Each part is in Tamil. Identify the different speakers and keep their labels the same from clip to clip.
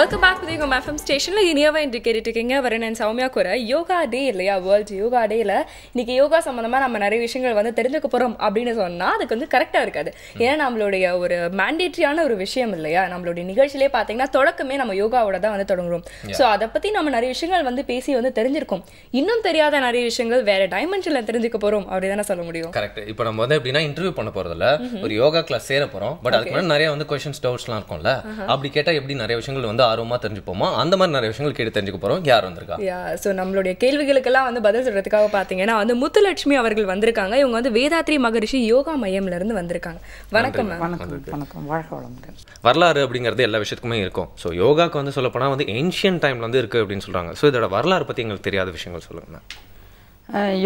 Speaker 1: Welcome back to home FM ஸ்டேஷனில் இனியாவை இன்று கேட்டுருக்கீங்க வரேன் நான் சௌமியா கூட யோகா டே இல்லையா, வேர்ல்டு யோகா டேயில் இன்றைக்கி யோகா சம்மந்தமாக நம்ம நிறைய விஷயங்கள் வந்து தெரிஞ்சுக்க போகிறோம் அப்படின்னு சொன்னால் அதுக்கு வந்து கரெக்டாக இருக்காது. ஏன்னா நம்மளுடைய ஒரு மேண்டேட்ரியான ஒரு விஷயம் இல்லையா, நம்மளுடைய நிகழ்ச்சியிலே பார்த்தீங்கன்னா தொடக்கமே நம்ம யோகாவோட தான் வந்து தொடங்குறோம். ஸோ அதை பற்றி நம்ம நிறைய விஷயங்கள் வந்து பேசி வந்து தெரிஞ்சிருக்கோம். இன்னும் தெரியாத நிறைய விஷயங்கள் வேறு டைமென்ஷனில் தெரிஞ்சுக்க போகிறோம் அப்படி தானே சொல்ல முடியும்.
Speaker 2: கரெக்ட். இப்போ நம்ம வந்து எப்படின்னா இன்டர்வியூ பண்ண போகிறதில்ல, ஒரு யோகா கிளாஸ் சேர போகிறோம். பட் அதுக்கு முன்னாடி நிறைய வந்து கொஸ்டின்ஸ் டவுட்ஸ்லாம் இருக்கும்ல, அப்படி கேட்டால் எப்படி நிறைய விஷயங்கள் வந்து ஆர்வமா தெரிஞ்சுப்போமா, அந்த மாதிரி நிறைய விஷயங்கள் கேட்டு தெரிஞ்சுக்க போறோம். யார் வந்திருக்கா?
Speaker 1: ஸோ நம்மளுடைய கேள்விகளுக்கெல்லாம் வந்து பதில் சொல்றதுக்காக பார்த்தீங்கன்னா வந்து முத்துலட்சுமி அவர்கள் வந்திருக்காங்க. இவங்க வந்து வேதாத்ரி மகரிஷி யோகா மையம்ல இருந்து வந்திருக்காங்க. வணக்கம்.
Speaker 3: வணக்கம். வாழ்க வளமுடன்.
Speaker 2: வரலாறு அப்படிங்கிறது எல்லா விஷயத்துக்குமே இருக்கும். ஸோ யோகாக்கு வந்து சொல்லப்போனா வந்து ஏன்ஷியன்ட் டைம்ல வந்து இருக்கு அப்படின்னு சொல்றாங்க. ஸோ இதோட வரலாறு பத்தி எங்களுக்கு தெரியாத விஷயங்கள் சொல்லுங்க.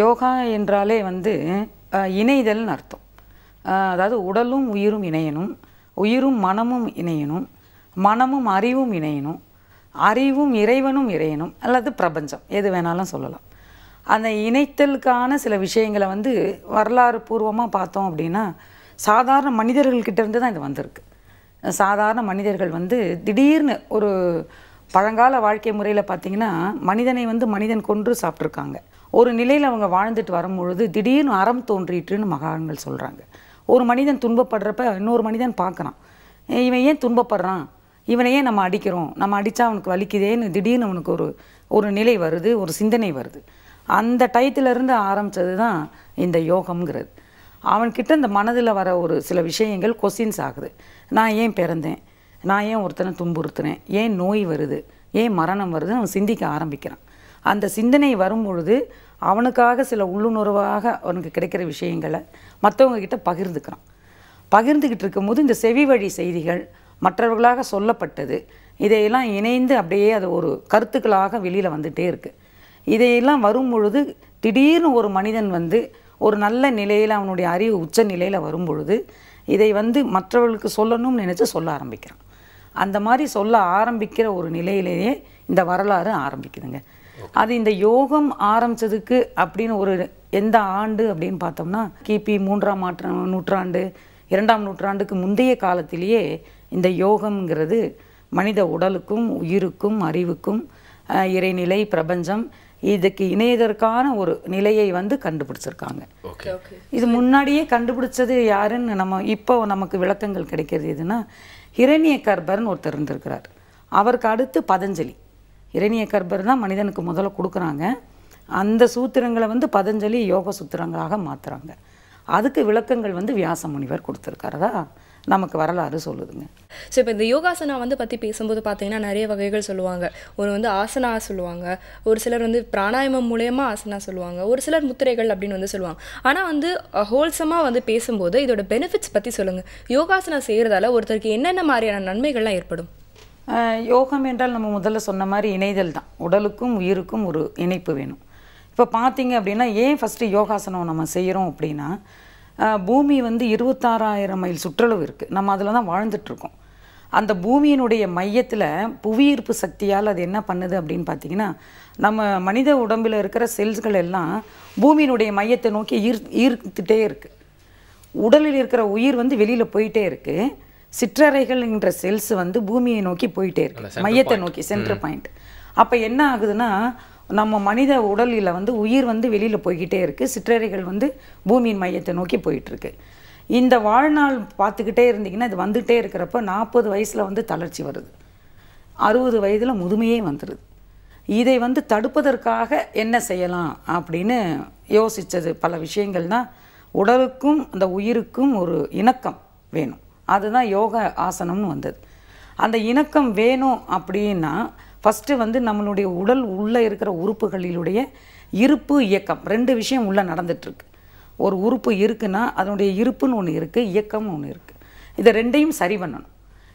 Speaker 3: யோகா என்றாலே வந்து இணைதல்னு அர்த்தம். அதாவது உடலும் உயிரும் இணையணும், உயிரும் மனமும் இணையணும், மனமும் அறிவும் இணையணும், அறிவும் இறைவனும் இறையணும், அல்லது பிரபஞ்சம் எது வேணாலும் சொல்லலாம். அந்த இணைத்தலுக்கான சில விஷயங்களை வந்து வரலாறு பூர்வமாக பார்த்தோம் அப்படின்னா சாதாரண மனிதர்கள்கிட்டேருந்து தான் இது வந்திருக்கு. சாதாரண மனிதர்கள் வந்து திடீர்னு ஒரு பழங்கால வாழ்க்கை முறையில் பார்த்திங்கன்னா மனிதனை வந்து மனிதன் கொன்று சாப்பிட்ருக்காங்க. ஒரு நிலையில் அவங்க வாழ்ந்துட்டு வரும்பொழுது திடீர்னு அறம் தோன்றிட்டுன்னு மகான்கள் சொல்கிறாங்க. ஒரு மனிதன் துன்பப்படுறப்ப இன்னொரு மனிதன் பார்க்குறான், இவன் ஏன் துன்பப்படுறான், இவனையே நம்ம அடிக்கிறோம், நம்ம அடித்தா அவனுக்கு வலிக்குதேன்னு திடீர்னு அவனுக்கு ஒரு நிலை வருது, ஒரு சிந்தனை வருது. அந்த டயத்திலிருந்து ஆரம்பித்தது தான் இந்த யோகம்ங்கிறது. அவன்கிட்ட இந்த மனதில் வர ஒரு சில விஷயங்கள் கொஸ்டின்ஸ் ஆகுது. நான் ஏன் பிறந்தேன், நான் ஏன் ஒருத்தனை துன்புறுத்துறேன், ஏன் நோய் வருது, ஏன் மரணம் வருதுன்னு அவன் சிந்திக்க ஆரம்பிக்கிறான். அந்த சிந்தனை வரும்பொழுது அவனுக்காக சில உள்ளுணர்வாக அவனுக்கு கிடைக்கிற விஷயங்களை மற்றவங்கக்கிட்ட பகிர்ந்துக்கிறான். பகிர்ந்துக்கிட்டு இருக்கும்போது இந்த செவி வழி செய்திகள் மற்றவர்களாக சொல்லப்பட்டது இதையெல்லாம் இணைந்து அப்படியே அது ஒரு கருத்துக்களாக வெளியில் வந்துகிட்டே இருக்குது. இதையெல்லாம் வரும் பொழுது திடீர்னு ஒரு மனிதன் வந்து ஒரு நல்ல நிலையில் அவனுடைய அறிவு உச்ச நிலையில் வரும் பொழுது இதை வந்து மற்றவர்களுக்கு சொல்லணும்னு நினச்சி சொல்ல ஆரம்பிக்கிறான். அந்த மாதிரி சொல்ல ஆரம்பிக்கிற ஒரு நிலையிலேயே இந்த வரலாறு ஆரம்பிக்குதுங்க. அது இந்த யோகம் ஆரம்பித்ததுக்கு அப்படின்னு ஒரு எந்த ஆண்டு அப்படின்னு பார்த்தோம்னா கிபி 3ஆம் நூற்றாண்டு 2ஆம் நூற்றாண்டுக்கு முந்தைய காலத்திலேயே இந்த யோகம்ங்கிறது மனித உடலுக்கும் உயிருக்கும் அறிவுக்கும் இறைநிலை பிரபஞ்சம் இதுக்கு இணையதற்கான ஒரு நிலையை வந்து கண்டுபிடிச்சிருக்காங்க. இது முன்னாடியே கண்டுபிடிச்சது யாருன்னு இப்போ நமக்கு விளக்கங்கள் கிடைக்கிறது எதுனா ஹிரண்ய கர்பர்னு ஒருத்தர் இருந்திருக்கிறார். அவருக்கு அடுத்து பதஞ்சலி. ஹிரண்ய கர்பர் தான் மனிதனுக்கு முதல்ல கொடுக்குறாங்க. அந்த சூத்திரங்களை வந்து பதஞ்சலி யோக சூத்திரங்களாக மாற்றுறாங்க. அதுக்கு விளக்கங்கள் வந்து வியாச முனிவர் கொடுத்துருக்காரதா நமக்கு வரலாறு சொல்லுதுங்க.
Speaker 1: ஸோ இப்போ இந்த யோகாசனா வந்து பற்றி பேசும்போது பார்த்தீங்கன்னா நிறைய வகைகள் சொல்லுவாங்க. ஒரு வந்து ஆசனா சொல்லுவாங்க, ஒரு சிலர் வந்து பிராணாயாமம் மூலயமா ஆசனா சொல்லுவாங்க, ஒரு சிலர் முத்திரைகள் அப்படின்னு வந்து சொல்லுவாங்க. ஆனால் வந்து ஹோல்சமாக வந்து பேசும்போது இதோட பெனிஃபிட்ஸ் பற்றி சொல்லுங்கள். யோகாசனா செய்கிறதால ஒருத்தருக்கு என்னென்ன மாதிரியான நன்மைகள்லாம் ஏற்படும்?
Speaker 3: யோகம் என்றால் நம்ம முதல்ல சொன்ன மாதிரி இணைதல் தான். உடலுக்கும் உயிருக்கும் ஒரு இணைப்பு வேணும். இப்போ பார்த்தீங்க அப்படின்னா ஏன் ஃபஸ்ட்டு யோகாசனம் நம்ம செய்கிறோம் அப்படின்னா பூமி வந்து 26,000 மைல் சுற்றளவு இருக்குது. நம்ம அதில் தான் வாழ்ந்துட்டுருக்கோம். அந்த பூமியினுடைய மையத்தில் புவியீர்ப்பு சக்தியால் அது என்ன பண்ணுது அப்படின்னு பார்த்தீங்கன்னா நம்ம மனித உடம்பில் இருக்கிற செல்ஸ்கள் எல்லாம் பூமியினுடைய மையத்தை நோக்கி ஈர்த்துட்டே இருக்குது. உடலில் இருக்கிற உயிர் வந்து வெளியில் போயிட்டே இருக்குது. சிற்றறைகள்ன்ற செல்ஸ் வந்து பூமியை நோக்கி போயிட்டே இருக்குது, மையத்தை நோக்கி, சென்டர் பாயிண்ட். அப்போ என்ன ஆகுதுன்னா நம்ம மனித உடலில் வந்து உயிர் வந்து வெளியில் போய்கிட்டே இருக்குது, சிற்றறைகள் வந்து பூமியின் மையத்தை நோக்கி போயிட்டுருக்கு. இந்த வாழ்நாள் பார்த்துக்கிட்டே இருந்தீங்கன்னா இது வந்துகிட்டே இருக்கிறப்ப 40 வயசில் வந்து தளர்ச்சி வருது, 60 வயதில் முதுமையே வந்துடுது. இதை வந்து தடுப்பதற்காக என்ன செய்யலாம் அப்படின்னு யோசித்தது பல விஷயங்கள் தான். உடலுக்கும் அந்த உயிருக்கும் ஒரு இணக்கம் வேணும், அதுதான் யோக ஆசனம்னு வந்தது. அந்த இணக்கம் வேணும் அப்படின்னா ஃபஸ்ட்டு வந்து நம்மளுடைய உடல் உள்ளே இருக்கிற உறுப்புகளிலுடைய இருப்பு இயக்கம் 2 விஷயம் உள்ளே நடந்துகிட்ருக்கு. ஒரு உறுப்பு இருக்குன்னா அதனுடைய இருப்புன்னு ஒன்று இருக்குது, இயக்கம்னு ஒன்று இருக்குது. இதை 2ஐயும் சரி பண்ணணும்.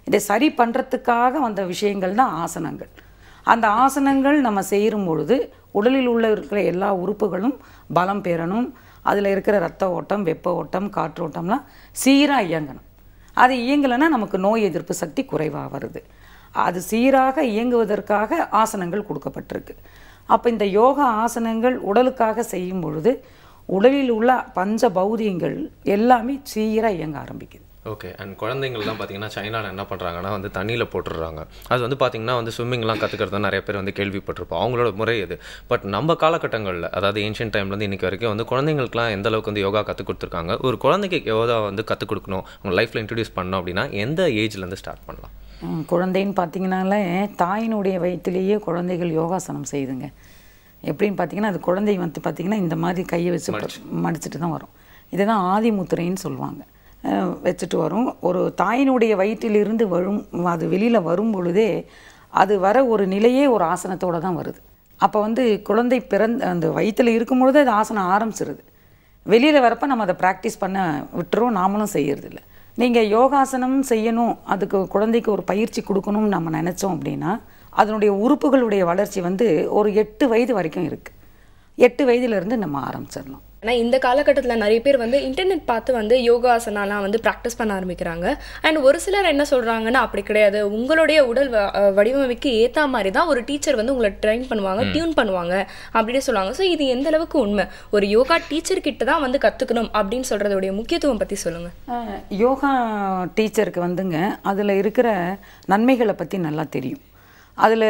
Speaker 3: இதை சரி பண்ணுறதுக்காக வந்த விஷயங்கள் தான் ஆசனங்கள். அந்த ஆசனங்கள் நம்ம செய்யும் பொழுது உடலில் உள்ள இருக்கிற எல்லா உறுப்புகளும் பலம் பெறணும். அதில் இருக்கிற இரத்த ஓட்டம், வெப்ப ஓட்டம், காற்றோட்டம்லாம் சீராக இயங்கணும். அது இயங்கலைன்னா நமக்கு நோய் எதிர்ப்பு சக்தி குறைவாக வருது. அது சீராக இயங்குவதற்காக ஆசனங்கள் கொடுக்கப்பட்டிருக்கு. அப்போ இந்த யோகா ஆசனங்கள் உடலுக்காக செய்யும் பொழுது உடலில் உள்ள பஞ்ச பௌதியங்கள் எல்லாமே சீராக இயங்க ஆரம்பிக்குது.
Speaker 2: ஓகே. அண்ட் குழந்தைங்கள்லாம் பார்த்தீங்கன்னா சைனாவில் என்ன பண்ணுறாங்கன்னா வந்து தண்ணியில் போட்டுடுறாங்க. அது வந்து பார்த்தீங்கன்னா வந்து ஸ்விம்மிங்லாம் கற்றுக்கிறது நிறைய பேர் வந்து கேள்விப்பட்டிருப்போம். அவங்களோட முறை இது. பட் நம்ம காலகட்டங்களில் அதாவது ஏன்ஷியன்ட் டைம்லேருந்து இன்றைக்கி வரைக்கும் வந்து குழந்தைங்களுக்குலாம் எந்த அளவுக்கு வந்து யோகா கற்றுக் கொடுத்துருக்காங்க? ஒரு குழந்தைக்கு யோகா வந்து கற்றுக் கொடுக்கணும், அவங்க லைஃப்பில் இன்ட்ரடியூஸ் பண்ணணும் அப்படின்னா எந்த ஏஜ்லேருந்து ஸ்டார்ட் பண்ணலாம்?
Speaker 3: குழந்தைன்னு பார்த்தீங்கன்னாலே தாயினுடைய வயிற்றிலேயே குழந்தைகள் யோகாசனம் செய்யுதுங்க. எப்படின்னு பார்த்தீங்கன்னா அது குழந்தை வந்து பார்த்திங்கன்னா இந்த மாதிரி கையை வச்சு மடிச்சுட்டு தான் வரும். இதை தான் ஆதி முத்திரைன்னு சொல்லுவாங்க. வச்சுட்டு வரும். ஒரு தாயினுடைய வயிற்றிலிருந்து வரும், அது வெளியில் வரும் பொழுதே அது வர ஒரு நிலையே ஒரு ஆசனத்தோடு தான் வருது. அப்போ வந்து குழந்தை அந்த வயிற்றில் இருக்கும் பொழுது அது ஆசனம் ஆரம்பிச்சிருது. வெளியில் வரப்போ நம்ம அதை ப்ராக்டிஸ் பண்ண விட்டுறோம், நாமளும் செய்யறதில்ல. நீங்கள் யோகாசனம் செய்யணும், அதுக்கு குழந்தைக்கு ஒரு பயிற்சி கொடுக்கணும்னு நம்ம நினச்சோம் அப்படின்னா அதனுடைய உறுப்புகளுடைய வளர்ச்சி வந்து ஒரு 8 வயது வரைக்கும் இருக்குது. 8 வயதுலேருந்து நம்ம ஆரம்பிச்சிடலாம்.
Speaker 1: ஆனால் இந்த காலகட்டத்தில் நிறைய பேர் வந்து இன்டர்நெட் பார்த்து வந்து யோகாசனாலாம் வந்து ப்ராக்டிஸ் பண்ண ஆரம்பிக்கிறாங்க. அண்ட் ஒரு சிலர் என்ன சொல்கிறாங்கன்னா அப்படி கிடையாது, உங்களுடைய உடல் வடிவமைக்கு ஏற்ற மாதிரி தான் ஒரு டீச்சர் வந்து உங்களை ட்ரெயின் பண்ணுவாங்க, டியூன் பண்ணுவாங்க அப்படின்னு சொல்லுவாங்க. ஸோ இது எந்த அளவுக்கு உண்மை? ஒரு யோகா டீச்சர்கிட்ட தான் வந்து கற்றுக்கணும் அப்படின்னு சொல்கிறதுடைய முக்கியத்துவம் பற்றி சொல்லுங்கள்.
Speaker 3: யோகா டீச்சருக்கு வந்துங்க அதில் இருக்கிற நன்மைகளை பற்றி நல்லா தெரியும். அதில்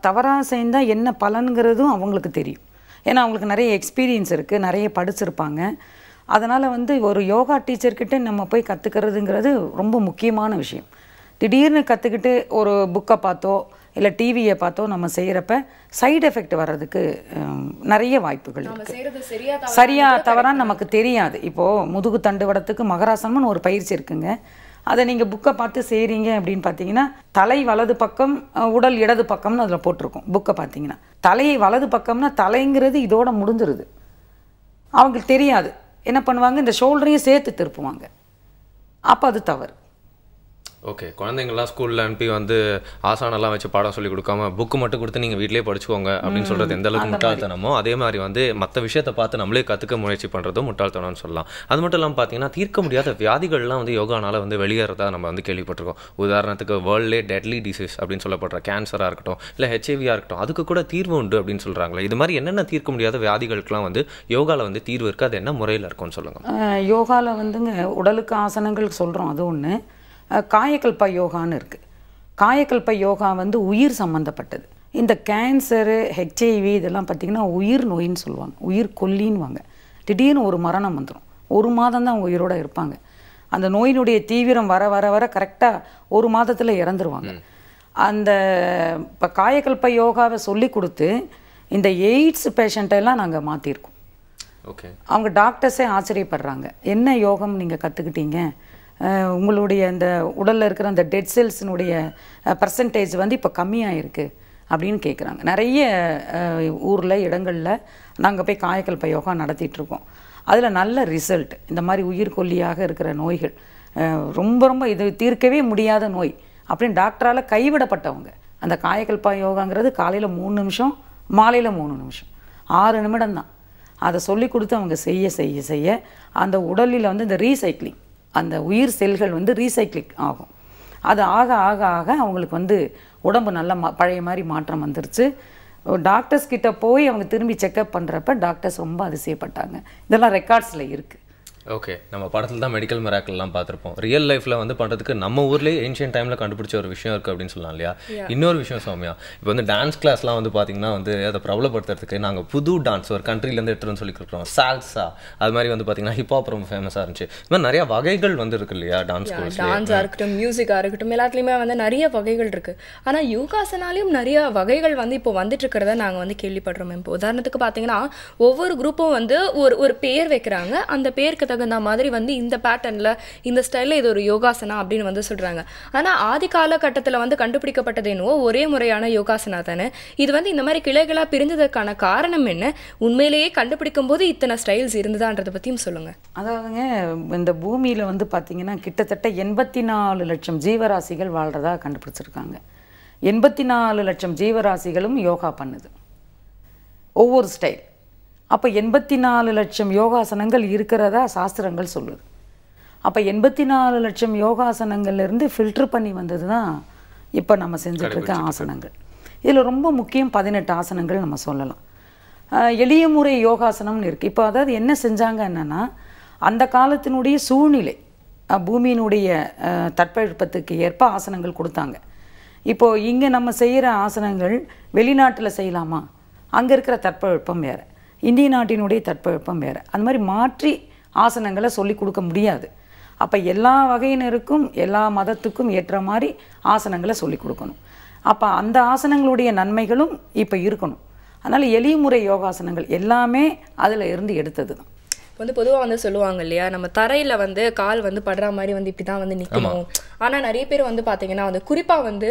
Speaker 3: தவறாக செய்தால் என்ன பலன்கிறதும் அவங்களுக்கு தெரியும். ஏன்னா அவங்களுக்கு நிறைய எக்ஸ்பீரியன்ஸ் இருக்குது, நிறைய படிச்சிருப்பாங்க. அதனால் வந்து ஒரு யோகா டீச்சர்கிட்ட நம்ம போய் கற்றுக்கிறதுங்கிறது ரொம்ப முக்கியமான விஷயம். திடீர்னு கற்றுக்கிட்டு ஒரு புக்கை பார்த்தோ இல்லை டிவியை பார்த்தோ நம்ம செய்கிறப்ப சைடு எஃபெக்ட் வர்றதுக்கு நிறைய வாய்ப்புகள் இருக்குது. சரியா தவறான்னு நமக்கு தெரியாது. இப்போது முதுகு தண்டுவடத்துக்கு மகராசனம்னு ஒரு பயிற்சி இருக்குங்க. அதை நீங்கள் புக்கை பார்த்து செய்கிறீங்க அப்படின்னு பார்த்தீங்கன்னா தலை வலது பக்கம், உடல் இடது பக்கம்னு அதில் போட்டிருக்கோம். புக்கை பார்த்தீங்கன்னா தலையை வலது பக்கம்னா தலைங்கிறது இதோட முடிஞ்சிருது. அவங்களுக்கு தெரியாது, என்ன பண்ணுவாங்க, இந்த ஷோல்டரையும் சேர்த்து திருப்புவாங்க. அப்போ அது தவறு.
Speaker 2: ஓகே. குழந்தைங்கள்லாம் ஸ்கூலில் அனுப்பி வந்து ஆசானெல்லாம் வச்சு பாடம் சொல்லி கொடுக்காம புக்கு மட்டும் கொடுத்து நீங்கள் வீட்டிலே படிச்சுக்கோங்க அப்படின்னு சொல்கிறது எந்த அளவுக்கு முட்டாள்தனமோ அதே மாதிரி வந்து மற்ற விஷயத்தை பார்த்து நம்மளே கற்றுக்க முயற்சி பண்ணுறதும் முட்டாள்தனம்னு சொல்லலாம். அது மட்டும் இல்லாமல் பார்த்தீங்கன்னா தீர்க்க முடியாத வியாதிகள்லாம் வந்து யோகானால் வந்து வெளியேறதா நம்ம வந்து கேள்விப்பட்டிருக்கோம். உதாரணத்துக்கு வேர்ல்ட்லே டெட்லி டிசீஸ் அப்படின்னு சொல்லப்படுற கேன்சராக இருக்கட்டும், இல்லை ஹெச்ஐவியாக இருக்கட்டும், அதுக்கு கூட தீர்வு உண்டு அப்படின்னு சொல்கிறாங்களே. இது மாதிரி என்னென்ன தீர்க்க முடியாத வியாதிகளுக்கெல்லாம் வந்து யோகாவில் வந்து தீர்வு இருக்குது, அது என்ன முறையில் இருக்கும்னு சொல்லுங்கள்.
Speaker 3: யோகாவில் வந்துங்க உடலுக்கு ஆசனங்கள் சொல்கிறோம், அது ஒன்று. காயக்கல்ப யோகான்னு இருக்குது. காயக்கல்ப யோகா வந்து உயிர் சம்மந்தப்பட்டது. இந்த கேன்சரு, ஹெச்ஐவி இதெல்லாம் பார்த்திங்கன்னா உயிர் நோயின்னு சொல்லுவாங்க, உயிர் கொல்லின்னுவாங்க. திடீர்னு ஒரு மரணம் வந்துடும், 1 மாதம் தான் உயிரோடு இருப்பாங்க. அந்த நோயினுடைய தீவிரம் வர வர வர கரெக்டாக 1 மாதத்தில் இறந்துருவாங்க. அந்த இப்போ காயக்கல்ப யோகாவை சொல்லி கொடுத்து இந்த எய்ட்ஸ் பேஷண்ட்டெல்லாம் நாங்கள் மாற்றிருக்கோம்.
Speaker 2: ஓகே. அவங்க
Speaker 3: டாக்டர்ஸே ஆச்சரியப்படுறாங்க, என்ன யோகம் நீங்கள் கற்றுக்கிட்டீங்க, உங்களுடைய அந்த உடலில் இருக்கிற அந்த டெட் செல்ஸினுடைய பர்சன்டேஜ் வந்து இப்போ கம்மியாக இருக்குது அப்படின்னு கேட்குறாங்க. நிறைய ஊரில் இடங்களில் நாங்கள் போய் காயக்கல்ப யோகா நடத்திட்டுருக்கோம். அதில் நல்ல ரிசல்ட். இந்த மாதிரி உயிர்கொல்லியாக இருக்கிற நோய்கள் ரொம்ப ரொம்ப இது தீர்க்கவே முடியாத நோய் அப்படின்னு டாக்டரால் கைவிடப்பட்டவங்க. அந்த காயக்கல்ப யோகாங்கிறது காலையில் 3 நிமிஷம், மாலையில் 3 நிமிஷம், 6 நிமிடம் தான். அதை சொல்லி கொடுத்து அவங்க செய்ய செய்ய செய்ய அந்த உடலில் வந்து இந்த ரீசைக்ளிங், அந்த உயிர் செல்கள் வந்து ரீசைக்ளிங் ஆகும். அது ஆக ஆக ஆக அவங்களுக்கு வந்து உடம்பு நல்ல பழைய மாதிரி மாற்றம் வந்துருச்சு. டாக்டர்ஸ் கிட்ட போய் அவங்க திரும்பி செக்அப் பண்ணுறப்ப டாக்டர்ஸ் ரொம்ப அதிசயப்பட்டாங்க. இதெல்லாம் ரெக்கார்ட்ஸில் இருக்குது.
Speaker 2: ஓகே. நம்ம படத்தில் தான் மெடிக்கல் மிராக்கிள்லாம் பார்த்துருப்போம். ரியல் லைஃப்பில் வந்து பண்ணுறதுக்கு நம்ம ஊர்லேயே ஏன்ஷியன்ட் டைமில் கண்டுபிடிச்ச ஒரு விஷயம் இருக்குது அப்படின்னு சொல்லலாம் இல்லையா? இன்னொரு விஷயம் சௌமியா, இப்போ வந்து டான்ஸ் கிளாஸ்லாம் வந்து பார்த்திங்கன்னா வந்து அதை பிரபலப்படுத்துறதுக்கு நாங்கள் புது டான்ஸ் ஒரு கண்ட்ரிலேருந்து எடுத்துகிட்டு சொல்லி கொடுக்குறோம். சால்சா அது மாதிரி வந்து பார்த்திங்கன்னா ஹிப்ஹாப் ரொம்ப ஃபேமஸாக இருந்துச்சு. இது மாதிரி நிறைய வகைகள் வந்து இருக்கு இல்லையா?
Speaker 1: டான்ஸாக இருக்கட்டும், மியூசிக்காக இருக்கட்டும், எல்லாத்துலேயுமே வந்து நிறைய வகைகள் இருக்குது. ஆனால் யோகாசனாலையும் நிறைய வகைகள் வந்து இப்போ வந்துட்டு இருக்கிறத நாங்கள் வந்து கேள்விப்படுறோம். இப்போ உதாரணத்துக்கு பார்த்தீங்கன்னா ஒவ்வொரு குரூப்பும் வந்து ஒரு பேர் வைக்கிறாங்க. அந்த பேருக்கு தகுந்த மாதிரி வந்து இந்த பேட்டர்னில் இந்த ஸ்டைலில் இது ஒரு யோகாசனா அப்படின்னு வந்து சொல்கிறாங்க. ஆனால் ஆதி காலகட்டத்தில் வந்து கண்டுபிடிக்கப்பட்டது என்னவோ ஒரே முறையான யோகாசனா தானே. இது வந்து இந்த மாதிரி கிளைகளாக பிரிஞ்சதுக்கான காரணம் என்ன? உண்மையிலேயே கண்டுபிடிக்கும் போது இத்தனை ஸ்டைல்ஸ் இருந்ததான்றதை பற்றியும் சொல்லுங்கள்.
Speaker 3: அதாவதுங்க இந்த பூமியில் வந்து பார்த்திங்கன்னா கிட்டத்தட்ட 84 லட்சம் ஜீவராசிகள் வாழ்கிறதா கண்டுபிடிச்சிருக்காங்க. 84 லட்சம் ஜீவராசிகளும் யோகா பண்ணுது, ஒவ்வொரு ஸ்டைல். அப்போ 84 லட்சம் யோகாசனங்கள் இருக்கிறதா சாஸ்திரங்கள் சொல்லுது. அப்போ 84 லட்சம் யோகாசனங்கள்லேருந்து ஃபில்ட்ரு பண்ணி வந்தது தான் இப்போ நம்ம செஞ்சிட்ருக்க ஆசனங்கள். இதில் ரொம்ப முக்கியம் 18 ஆசனங்கள் நம்ம சொல்லலாம். எளிய முறை யோகாசனம்னு இருக்குது. இப்போ அதாவது என்ன செஞ்சாங்க என்னென்னா அந்த காலத்தினுடைய சூழ்நிலை பூமியினுடைய தட்பவெப்பத்துக்கு ஏற்ப ஆசனங்கள் கொடுத்தாங்க. இப்போது இங்கே நம்ம செய்கிற ஆசனங்கள் வெளிநாட்டில் செய்யலாமா? அங்கே இருக்கிற தட்பவெப்பம் வேறு, இந்திய நாட்டினுடைய தட்பவெப்பம் வேறு. அந்த மாதிரி மாற்றி ஆசனங்களை சொல்லி கொடுக்க முடியாது. அப்போ எல்லா வகையினருக்கும் எல்லா மதத்துக்கும் ஏற்ற மாதிரி ஆசனங்களை சொல்லி கொடுக்கணும். அப்போ அந்த ஆசனங்களுடைய நன்மைகளும் இப்போ இருக்கணும். அதனால் எளிய முறை யோகாசனங்கள் எல்லாமே அதில் இருந்து எடுத்தது தான்.
Speaker 1: வந்து பொதுவாக வந்து சொல்லுவாங்க இல்லையா, நம்ம தரையில் வந்து கால் வந்து படுற மாதிரி வந்து இப்படி தான் வந்து நிற்கணும். ஆனால் நிறைய பேர் வந்து பார்த்தீங்கன்னா வந்து குறிப்பாக வந்து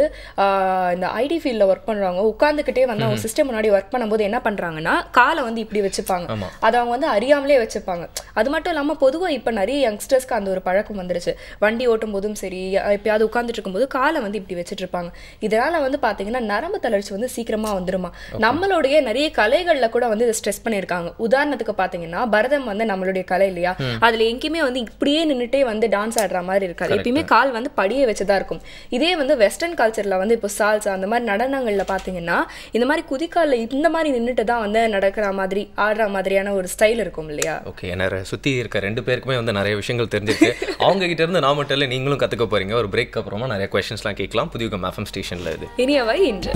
Speaker 1: இந்த ஐடி ஃபீல்டில் ஒர்க் பண்ணுறவங்க உட்காந்துக்கிட்டே வந்து அவங்க சிஸ்டம் முன்னாடி ஒர்க் பண்ணும்போது என்ன பண்ணுறாங்கன்னா காலை வந்து இப்படி வச்சுப்பாங்க. அதை அவங்க வந்து அறியாமலே வச்சுப்பாங்க. அது மட்டும் இல்லாமல் பொதுவாக இப்போ நிறைய யங்ஸ்டர்ஸ்க்கு அந்த ஒரு பழக்கம் வந்துருச்சு. வண்டி ஓட்டும் போதும் சரி, எப்பயாவது உட்காந்துட்டு இருக்கும்போது காலை வந்து இப்படி வச்சுட்டு இருப்பாங்க. இதனால் வந்து பார்த்தீங்கன்னா நரம்பு தளர்ச்சி வந்து சீக்கிரமாக வந்துருமா. நம்மளுடைய நிறைய கலைகளில் கூட வந்து இதை ஸ்ட்ரெஸ் பண்ணியிருக்காங்க. உதாரணத்துக்கு பார்த்தீங்கன்னா பரதம் வந்து நம்மளுடைய கலை இல்லையா, அதுல எங்கேயுமே வந்து இப்படியே நின்றுட்டே வந்து டான்ஸ் ஆடுற மாதிரி இருக்காது. எப்பயுமே கால் வந்து படியே வச்சுதான் இருக்கும். இதே வந்து வெஸ்டர்ன் கல்ச்சர்ல வந்து இப்போ சால்சா அந்த மாதிரி நடனங்கள்ல பாத்தீங்கன்னா இந்த மாதிரி குதிக்கால இந்த மாதிரி நின்றுட்டு தான் வந்து நடக்கிற மாதிரி ஆடுற மாதிரியான ஒரு ஸ்டைல் இருக்கும் இல்லையா.
Speaker 2: ஓகே, என்ன சுத்தி இருக்க 2 பேருக்குமே வந்து நிறைய விஷயங்கள் தெரிஞ்சிருக்கு. அவங்க கிட்ட இருந்து நான் மட்டும் இல்லை, நீங்களும் கத்துக்க போறீங்க. ஒரு பிரேக் அப்புறமா நிறைய கொஸ்டின்ஸ்லாம் கேட்கலாம். புதிய FM ஸ்டேஷன்ல இது
Speaker 1: இனியவை இன்று.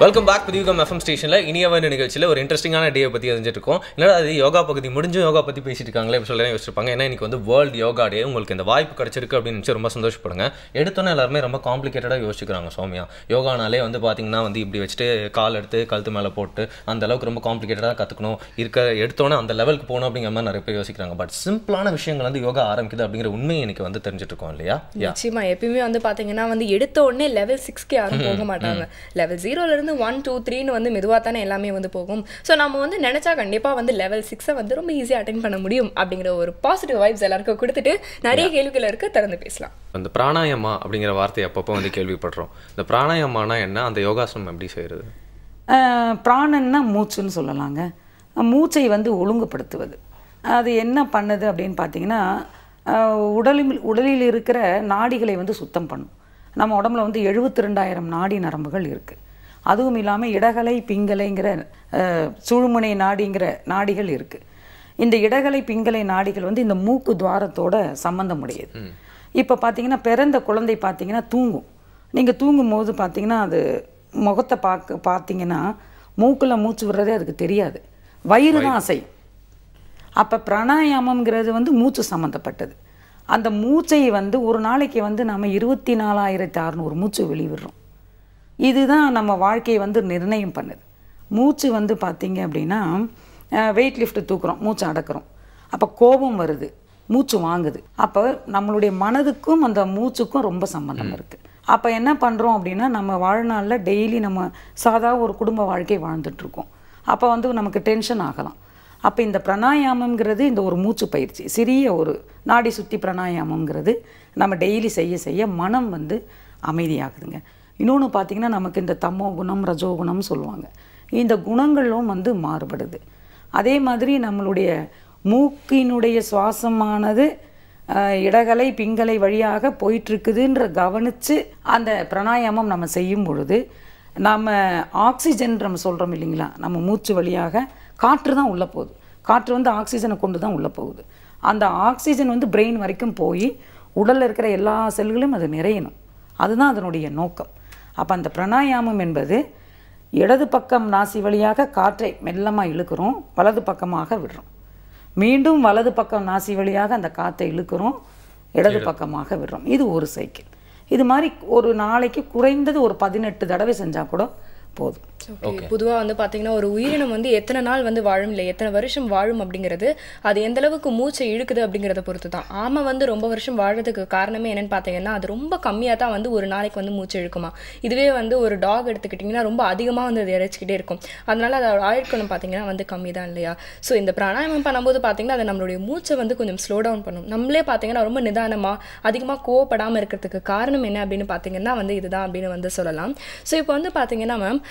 Speaker 2: வெல்கம் பேக் புதிய FM ஸ்டேஷனில் இனியவன் நிகழ்ச்சியில் ஒரு இன்ட்ரெஸ்டிங்கான டேயை பற்றி தெரிஞ்சுட்டு இருக்கோம். என்னடா அது யோகா பகுதி முடிஞ்சும் யோகா பற்றி பேசிட்டு இருக்காங்களே இப்போ சொல்லி யோசிச்சிருப்பாங்க. ஏன்னா இன்னைக்கு வந்து வேர்ல்டு யோகா டே. உங்களுக்கு இந்த வாய்ப்பு கிடைச்சிருக்கு அப்படின்னு நினச்சி ரொம்ப சந்தோஷப்படுங்க. எடுத்தோன்னே எல்லாருமே ரொம்ப காம்ப்ளிகேட்டடாக யோசிச்சுக்கிறாங்க. சௌமியா, யோகானாலே வந்து பார்த்தீங்கன்னா வந்து இப்படி வச்சுட்டு கால் எடுத்து கழுத்து மேலே போட்டு அந்த அளவுக்கு ரொம்ப காம்ப்ளிகேட்டடாக கற்றுக்கணும், எடுத்தோன்னே அந்த லெவலுக்கு போகணும் அப்படிங்கிற மாதிரி நிறைய பேர் யோசிக்கிறாங்க. பட் சிம்பிளான விஷயங்கள் வந்து யோகா ஆரம்பிக்குது அப்படிங்கிற உண்மையை எனக்கு வந்து தெரிஞ்சுட்டு இருக்கோம் இல்லையா.
Speaker 1: நிச்சயமா எப்பயுமே வந்து பார்த்தீங்கன்னா வந்து எடுத்த உடனே லெவல் 6க்கு யாரும் போக மாட்டாங்க. லெவல் 0 1 2 3 வந்து மெதுவாக தானே எல்லாமே வந்து போகும். ஸோ நம்ம வந்து நினைச்சா கண்டிப்பாக வந்து லெவல் 6 வந்து ரொம்ப ஈஸியாக அட்டென்ட் பண்ண முடியும் அப்படிங்கிற ஒரு பாசிட்டிவ் வைப்ஸ் எல்லாருக்கும் கொடுத்துட்டு நிறைய கேள்விகள் இருக்கு, திறந்து பேசலாம்.
Speaker 2: அந்த பிராணாயமா அப்படிங்கிற வார்த்தையை அப்பப்போ வந்து கேள்விப்படுறோம். இந்த பிராணாயமானா என்ன, அந்த யோகாசனம் எப்படி செய்யறது?
Speaker 3: பிராணன்னா மூச்சுன்னு சொல்லலாங்க. மூச்சை வந்து ஒழுங்குபடுத்துவது. அது என்ன பண்ணுது அப்படின்னு பார்த்தீங்கன்னா உடலில் இருக்கிற நாடிகளை வந்து சுத்தம் பண்ணும். நம்ம உடம்புல வந்து 72,000 நாடி நரம்புகள் இருக்குது. அதுவும் இல்லாமல் இடகலை பிங்கலைங்கிற சுழுமுனை நாடிங்கிற நாடிகள் இருக்குது. இந்த இடகலை பிங்கலை நாடிகள் வந்து இந்த மூக்கு துவாரத்தோட சம்பந்தம் உடையது. இப்போ பார்த்தீங்கன்னா பிறந்த குழந்தை பார்த்தீங்கன்னா தூங்கும். நீங்கள் தூங்கும் போது பார்த்தீங்கன்னா அது முகத்தை பார்த்தீங்கன்னா மூக்கில் மூச்சு விடுறதே அதுக்கு தெரியாது, வயிறு தான் அசையும். அப்போ பிராணாயாமம்ங்கிறது வந்து மூச்சு சம்மந்தப்பட்டது. அந்த மூச்சை வந்து ஒரு நாளைக்கு வந்து நம்ம 24,600 மூச்சு வெளிவிடுறோம். இதுதான் நம்ம வாழ்க்கையை வந்து நிர்ணயம் பண்ணுது. மூச்சு வந்து பார்த்திங்க அப்படின்னா வெயிட் லிஃப்ட் தூக்குறோம், மூச்சு அடக்கிறோம். அப்போ கோபம் வருது, மூச்சு வாங்குது. அப்போ நம்மளுடைய மனதுக்கும் அந்த மூச்சுக்கும் ரொம்ப சம்பந்தம் இருக்குது. அப்போ என்ன பண்ணுறோம் அப்படின்னா நம்ம வாழ்நாளில் டெய்லி நம்ம சாதா ஒரு குடும்ப வாழ்க்கை வாழ்ந்துட்டுருக்கோம். அப்போ வந்து நமக்கு டென்ஷன் ஆகலாம். அப்போ இந்த பிராணாயாமம்ங்கிறது இந்த ஒரு மூச்சு பயிற்சி, சிறிய ஒரு நாடி சுற்றி பிராணாயாமம்ங்கிறது நம்ம டெய்லி செய்ய செய்ய மனம் வந்து அமைதியாகுதுங்க. இன்னொன்று பார்த்திங்கன்னா நமக்கு இந்த தமோ குணம் ரஜோகுணம் சொல்லுவாங்க. இந்த குணங்களும் வந்து மாறுபடுது. அதே மாதிரி நம்மளுடைய மூக்கினுடைய சுவாசமானது இடகலை பிங்கலை வழியாக போயிட்டுருக்குதுன்ற கவனித்து அந்த பிராணாயாமம் நம்ம செய்யும் பொழுது நம்ம ஆக்சிஜன் நம்ம சொல்கிறோம் இல்லைங்களா, நம்ம மூச்சு வழியாக காற்று தான் உள்ளே போகுது. காற்று வந்து ஆக்சிஜனை கொண்டு தான் உள்ளே போகுது. அந்த ஆக்சிஜன் வந்து பிரெயின் வரைக்கும் போய் உடலில் இருக்கிற எல்லா செல்களும் அது நிறையணும். அதுதான் அதனுடைய நோக்கம். அப்போ அந்த பிராணாயாமம் என்பது இடது பக்கம் நாசி வழியாக காற்றை மெல்லமாக இழுக்கிறோம், வலது பக்கமாக விடுறோம். மீண்டும் வலது பக்கம் நாசி வழியாக அந்த காற்றை இழுக்கிறோம், இடது பக்கமாக விடுறோம். இது ஒரு சைக்கிள். இது மாதிரி ஒரு நாளைக்கு குறைந்தது ஒரு 18 தடவை செஞ்சால் கூட போதும்.
Speaker 1: பொதுவாக வந்து பார்த்தீங்கன்னா ஒரு உயிரினம் வந்து எத்தனை நாள் வந்து வாழும் இல்லை எத்தனை வருஷம் வாழும் அப்படிங்கிறது அது எந்த அளவுக்கு மூச்சை இழுக்குது அப்படிங்கிறத பொறுத்து தான். ஆமை வந்து ரொம்ப வருஷம் வாழறதுக்கு காரணமே என்னன்னு பார்த்தீங்கன்னா அது ரொம்ப கம்மியாக தான் வந்து ஒரு நாளைக்கு வந்து மூச்சு இழுக்குமா. இதுவே வந்து ஒரு டாக் எடுத்துக்கிட்டிங்கன்னா ரொம்ப அதிகமாக வந்து அது இறைச்சிக்கிட்டே இருக்கும். அதனால அதோட ஆயுட்காலம் பார்த்தீங்கன்னா வந்து கம்மி தான் இல்லையா. ஸோ இந்த பிராணாயாமம் பண்ணும்போது பார்த்தீங்கன்னா அது நம்மளுடைய மூச்சை வந்து கொஞ்சம் ஸ்லோ டவுன் பண்ணும். நம்மளே பார்த்தீங்கன்னா ரொம்ப நிதானமாக அதிகமாக கோவப்படாமல் இருக்கிறதுக்கு காரணம் என்ன அப்படின்னு பார்த்தீங்கன்னா வந்து இதுதான் அப்படின்னு வந்து சொல்லலாம். ஸோ இப்போ வந்து பார்த்தீங்கன்னா மேம்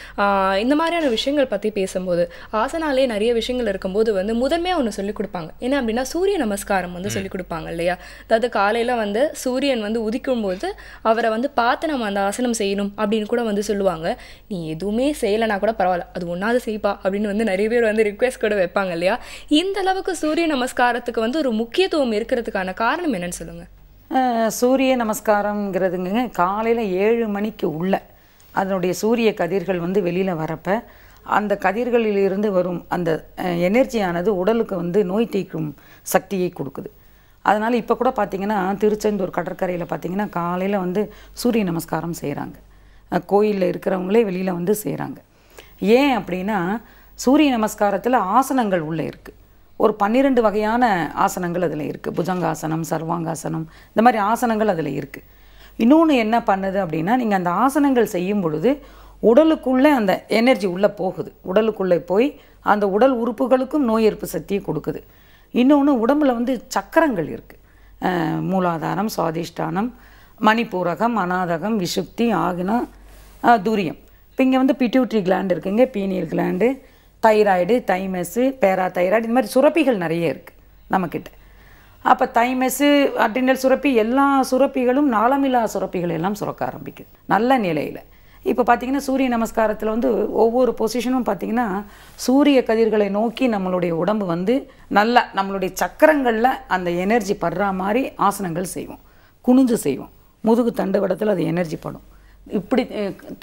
Speaker 1: இந்த மாதிரியான விஷயங்கள் பற்றி பேசும்போது ஆசனாலே நிறைய விஷயங்கள் இருக்கும்போது வந்து முதன்மையாக ஒன்று சொல்லிக் கொடுப்பாங்க. என்ன அப்படின்னா சூரிய நமஸ்காரம் வந்து சொல்லிக் கொடுப்பாங்க இல்லையா. அதாவது காலையில் வந்து சூரியன் வந்து உதிக்கும்போது அவரை வந்து பார்த்து நம்ம அந்த ஆசனம் செய்யணும் அப்படின்னு கூட வந்து சொல்லுவாங்க. நீ எதுவுமே செய்யலைனா கூட பரவாயில்ல, அது ஒன்றாவது செய்ப்பா அப்படின்னு வந்து நிறைய பேர் வந்து ரிக்வெஸ்ட் கூட வைப்பாங்க இல்லையா. இந்த அளவுக்கு சூரிய நமஸ்காரத்துக்கு வந்து ஒரு முக்கியத்துவம் இருக்கிறதுக்கான காரணம் என்னன்னு சொல்லுங்கள்.
Speaker 3: சூரிய நமஸ்காரங்கிறதுங்க காலையில் 7 மணிக்கு உள்ள அதனுடைய சூரிய கதிர்கள் வந்து வெளியில் வரப்போ அந்த கதிர்களிலிருந்து வரும் அந்த எனர்ஜியானது உடலுக்கு வந்து நோய் தீர்க்கும் சக்தியை கொடுக்குது. அதனால் இப்போ கூட பார்த்திங்கன்னா திருச்செந்தூர் கடற்கரையில் பார்த்திங்கன்னா காலையில் வந்து சூரிய நமஸ்காரம் செய்கிறாங்க. கோயிலில் இருக்கிறவங்களே வெளியில் வந்து செய்கிறாங்க. ஏன் அப்படின்னா சூரிய நமஸ்காரத்தில் ஆசனங்கள் உள்ளே இருக்குது. ஒரு 12 வகையான ஆசனங்கள் அதில் இருக்குது. புஜங்காசனம், சர்வாங்காசனம், இந்த மாதிரி ஆசனங்கள் அதில் இருக்குது. இன்னொன்று என்ன பண்ணுது அப்படின்னா நீங்கள் அந்த ஆசனங்கள் செய்யும் பொழுது உடலுக்குள்ளே அந்த எனர்ஜி உள்ளே போகுது. உடலுக்குள்ளே போய் அந்த உடல் உறுப்புகளுக்கும் நோய் எதிர்ப்பு சக்தியை கொடுக்குது. இன்னொன்று உடம்புல வந்து சக்கரங்கள் இருக்குது. மூலாதாரம், சுவாதிஷ்டானம், மணிப்பூரகம், அநாதகம், விசுப்தி, ஆகினம், துரியம். இப்போ இங்கே வந்து பிட்யூட்ரி கிளாண்ட் இருக்குங்க, பீனியல் கிளாண்டு, தைராய்டு, தைமஸு, பேராதைராய்டு, இந்த மாதிரி சுரப்பிகள் நிறைய இருக்குது நம்மக்கிட்ட. அப்போ தைமஸு, அட்ரினல் சுரப்பி, எல்லா சுரப்பிகளும் நாளமில்லா சுரப்பிகள் எல்லாம் சுரக்க ஆரம்பிக்குது நல்ல நிலையில். இப்போ பார்த்திங்கன்னா சூரிய நமஸ்காரத்தில் வந்து ஒவ்வொரு பொசிஷனும் பார்த்திங்கன்னா சூரிய கதிர்களை நோக்கி நம்மளுடைய உடம்பு வந்து நல்லா நம்மளுடைய சக்கரங்களில் அந்த எனர்ஜி படுற மாதிரி ஆசனங்கள் செய்வோம். குனிஞ்சு செய்வோம். முதுகு தண்டுவடத்தில் அது எனர்ஜி படும். இப்படி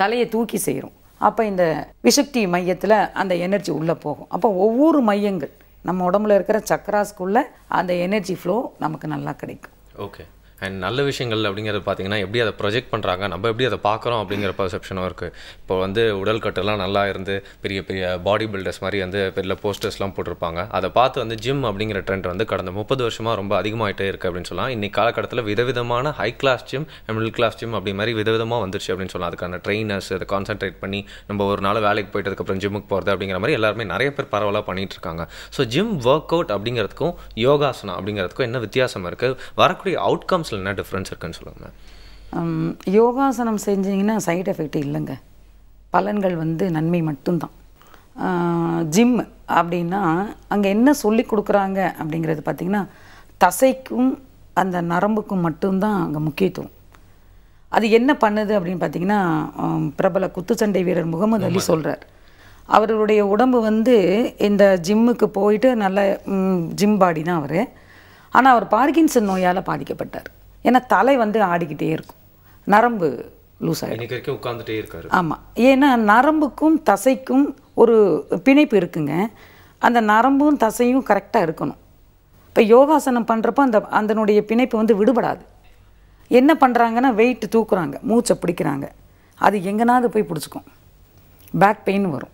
Speaker 3: தலையை தூக்கி செய்கிறோம். அப்போ இந்த விசுப்தி மையத்தில் அந்த எனர்ஜி உள்ளே போகும். அப்போ ஒவ்வொரு மையங்கள் நம்ம உடம்புல இருக்கிற சக்கராஸ்க்குள்ளே அந்த எனர்ஜி ஃப்ளோ நமக்கு நல்லா கிடைக்கும்.
Speaker 2: ஓகே. அண்ட் நல்ல விஷயங்கள் அப்படிங்கிறது பார்த்தீங்கன்னா எப்படி அதை ப்ரொஜெக்ட் பண்ணுறாங்க, நம்ம எப்படி அதை பார்க்குறோம் அப்படிங்கிற பர்செப்ஷனும் இருக்குது. இப்போ வந்து உடல் கட்டெல்லாம் நல்லா இருந்து பெரிய பெரிய பாடி பில்டர்ஸ் மாதிரி வந்து பெரிய போஸ்டர்ஸ்லாம் போட்டிருப்பாங்க. அதை பார்த்து வந்து ஜிம் அப்படிங்கிற ட்ரெண்ட் வந்து கடந்த 30 வருஷமாக ரொம்ப அதிகமாகிட்டே இருக்குது அப்படின்னு சொல்லலாம். இன்றைக்கி காலகட்டத்தில் விதவிதமான high class gym, middle class gym அப்படி மாதிரி விதவிதமாக வந்துருச்சு அப்படின்னு சொல்லலாம். அதுக்கான ட்ரெயினர்ஸ் அதை கான்சென்ட்ரேட் பண்ணி நம்ம ஒரு நாள் வேலைக்கு போயிட்டதுக்கப்புறம் ஜிம்முக்கு போகிறது அப்படிங்கிற மாதிரி எல்லாருமே நிறைய பேர் பரவலாக பண்ணிகிட்டு இருக்காங்க. ஸோ ஜிம் ஒர்க் அவுட் அப்படிங்கிறதுக்கும் யோகாசனம் அப்படிங்கிறதுக்கும் என்ன வித்தியாசம் இருக்குது, வரக்கூடிய அவுட்கம்ஸ் என்ன டிஃப்ரென்ஸ் இருக்குன்னு சொல்லுங்க.
Speaker 3: யோகாசனம் செஞ்சிங்கன்னா சைடு எஃபெக்ட் இல்லைங்க, பலன்கள் வந்து நன்மை மட்டும்தான். ஜிம் அப்படின்னா அங்கே என்ன சொல்லி கொடுக்குறாங்க அப்படிங்கிறது பார்த்திங்கன்னா தசைக்கும் அந்த நரம்புக்கும் மட்டும்தான் அங்கே முக்கியத்துவம். அது என்ன பண்ணுது அப்படின்னு பார்த்திங்கன்னா பிரபல குத்துச்சண்டை வீரர் முகமது அலி சொல்கிறார். அவருடைய உடம்பு வந்து இந்த ஜிம்முக்கு போயிட்டு நல்ல ஜிம் பாடி தான் அவர். ஆனால் அவர் பார்க்கின்சன் நோயால் பாதிக்கப்பட்டார். ஏன்னா தலை வந்து ஆடிக்கிட்டே இருக்கும், நரம்பு லூஸ் ஆகிடும்,
Speaker 2: உட்காந்துட்டே இருக்காரு.
Speaker 3: ஆமாம், ஏன்னா நரம்புக்கும் தசைக்கும் ஒரு பிணைப்பு இருக்குங்க. அந்த நரம்பும் தசையும் கரெக்டாக இருக்கணும். இப்போ யோகாசனம் பண்ணுறப்போ அதனுடைய பிணைப்பு வந்து விடுபடாது. என்ன பண்ணுறாங்கன்னா வெயிட் தூக்குறாங்க, மூச்சை பிடிக்கிறாங்க, அது எங்கேனாவது போய் பிடிச்சிக்கும், பேக் பெயின் வரும்.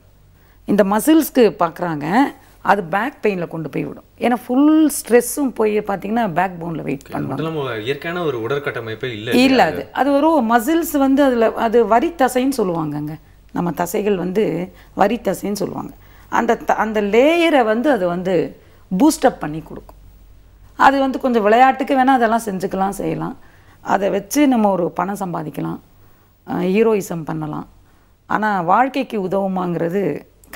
Speaker 3: இந்த மசில்ஸ்க்கு பார்க்குறாங்க, அது பேக் பெயினில் கொண்டு போய் விடும். ஏன்னா ஃபுல் ஸ்ட்ரெஸ்ஸும் போய் பார்த்தீங்கன்னா பேக் போனில் வெயிட் பண்ணுவாங்க.
Speaker 2: இயற்கையான ஒரு உடற்கட்டமைப்பே
Speaker 3: இல்லை, அது ஒரு மசில்ஸ் வந்து அதில் அது வரி தசைன்னு சொல்லுவாங்கங்க. நம்ம தசைகள் வந்து வரி தசைன்னு சொல்லுவாங்க. அந்த லேயரை வந்து அது வந்து பூஸ்டப் பண்ணி கொடுக்கும். அது வந்து கொஞ்சம் விளையாட்டுக்கு வேணால் அதெல்லாம் செஞ்சுக்கலாம், செய்யலாம். அதை வச்சு நம்ம ஒரு பணம் சம்பாதிக்கலாம், ஹீரோயிசம் பண்ணலாம். ஆனால் வாழ்க்கைக்கு உதவுமாங்கிறது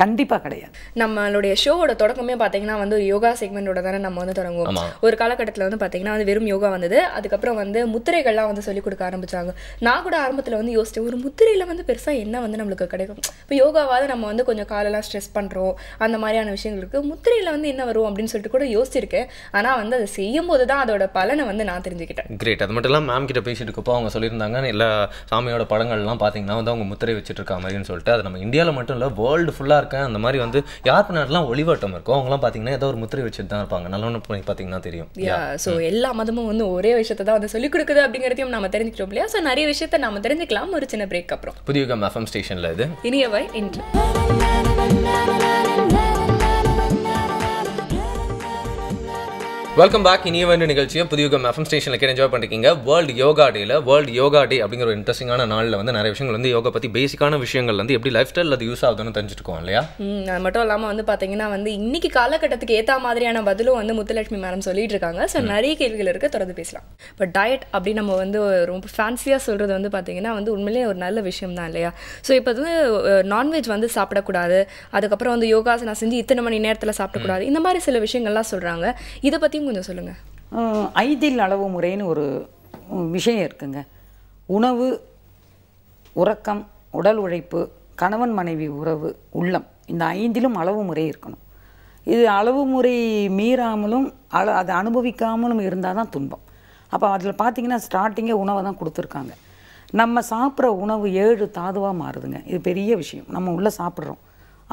Speaker 3: கண்டிப்பாக கிடையாது.
Speaker 1: நம்மளுடைய ஷோவோட தொடக்கமே பார்த்தீங்கன்னா வந்து ஒரு யோகா செக்மெண்டோட தானே நம்ம வந்து தொடங்குவோம். ஒரு காலகட்டத்தில் வந்து பார்த்தீங்கன்னா வந்து வெறும் யோகா வந்தது. அதுக்கப்புறம் வந்து முத்திரைகள்லாம் வந்து சொல்லிக் கொடுக்க ஆரம்பிச்சாங்க. நான் கூட ஆரம்பத்தில் வந்து யோசிச்சேன், ஒரு முத்திரையில் வந்து பெருசாக என்ன வந்து நம்மளுக்கு கிடைக்கும். இப்போ யோகாவாவது நம்ம வந்து கொஞ்சம் காலெல்லாம் ஸ்ட்ரெஸ் பண்ணுறோம், அந்த மாதிரியான விஷயங்களுக்கு முத்திரையில் வந்து என்ன வரும் அப்படின்னு சொல்லிட்டு கூட யோசிச்சிருக்கேன். ஆனால் வந்து அதை செய்யும் போது தான் அதோட பலனை வந்து நான் தெரிஞ்சுக்கிட்டேன்.
Speaker 2: கிரேட். அது மட்டும் இல்லாமல் மேம் கிட்ட பேசிட்டு இருக்கப்போ அவங்க சொல்லியிருந்தாங்க, எல்லா சாமியோட படங்கள்லாம் பார்த்தீங்கன்னா வந்து அவங்க முத்திரை வச்சுட்டு இருக்கா மாதிரின்னு சொல்லிட்டு. அது நம்ம இந்தியாவில் மட்டும் இல்லை, வேர்ல்டு ஃபுல்லாக இருக்கேன். அந்த மாதிரி வந்து யார் பின்னாடிலாம் ஒளிவட்டம் இருக்கும், அவங்களாம் பார்த்தீங்கன்னா ஏதோ ஒரு முத்திரை வச்சுட்டு தான் இருப்பாங்க. நல்லவனு பார்த்தீங்கன்னா தெரியும்.
Speaker 1: ஸோ எல்லா மதமும் வந்து ஒரே விஷயத்தை தான் வந்து சொல்லிக் கொடுக்குது அப்படிங்கிறதையும் நம்ம தெரிஞ்சுக்கிறோம் இல்லையா. ஸோ நிறைய விஷயத்தை நம்ம தெரிஞ்சுக்கலாம் ஒரு சின்ன பிரேக் அப்புறம்.
Speaker 2: புதிய யுகம் எஃப்எம் ஸ்டேஷனில் இது
Speaker 1: இனியவை இன்று.
Speaker 2: Welcome back. இனிய வேண்டிய நிகழ்ச்சியை புதியுகம் எஃப்எம் ஸ்டேஷனில் கேட்டு என்ஜாய் பண்ணிருக்கீங்க. வேர்ல்டு யோகா டேல வேர்ல்டு யோகா டே அப்படிங்கிற ஒரு இன்ட்ரெஸ்டிங்கான நாளில் வந்து நிறைய விஷயங்கள் வந்து யோகா பற்றி பேசிக்கான விஷயங்கள் வந்து எப்படி லைஃப் ஸ்டைல் அது யூஸ் ஆகுதுன்னு தெரிஞ்சுருக்கோம் இல்லையா?
Speaker 1: அது மட்டும் இல்லாமல் வந்து பார்த்தீங்கன்னா வந்து இன்னைக்கு காலகட்டத்துக்கு ஏற்ற மாதிரியான பதிலும் வந்து முத்துலட்சுமி மேடம் சொல்லிட்டு இருக்காங்க. ஸோ நிறைய கேள்விகள் இருக்க தொடர்ந்து பேசலாம். இப்போ டயட் அப்படி நம்ம வந்து ரொம்ப ஃபேன்சியாக சொல்கிறது வந்து பார்த்தீங்கன்னா வந்து உண்மையிலேயே ஒரு நல்ல விஷயம் தான் இல்லையா? ஸோ இப்போ வந்து நான்வெஜ் வந்து சாப்பிடக்கூடாது, அதுக்கப்புறம் வந்து யோகாசனம் செஞ்சு இத்தனை மணி நேரத்தில் சாப்பிடக்கூடாது, இந்த மாதிரி சில விஷயங்கள்லாம் சொல்கிறாங்க. இதை பற்றியும் கொஞ்சம் சொல்லுங்கள்.
Speaker 3: ஐந்தில் அளவு முறைன்னு ஒரு விஷயம் இருக்குங்க. உணவு, உறக்கம், உடல் உழைப்பு, கணவன் மனைவி உறவு, உள்ளம், இந்த ஐந்திலும் அளவு முறை இருக்கணும். இது அளவு முறை மீறாமலும் அதை அனுபவிக்காமலும் இருந்தால் தான் துன்பம். அப்போ அதில் பார்த்திங்கன்னா ஸ்டார்டிங்கே உணவை தான் கொடுத்துருக்காங்க. நம்ம சாப்பிட்ற உணவு 7 தாதுவாக மாறுதுங்க. இது பெரிய விஷயம். நம்ம உள்ளே சாப்பிட்றோம்,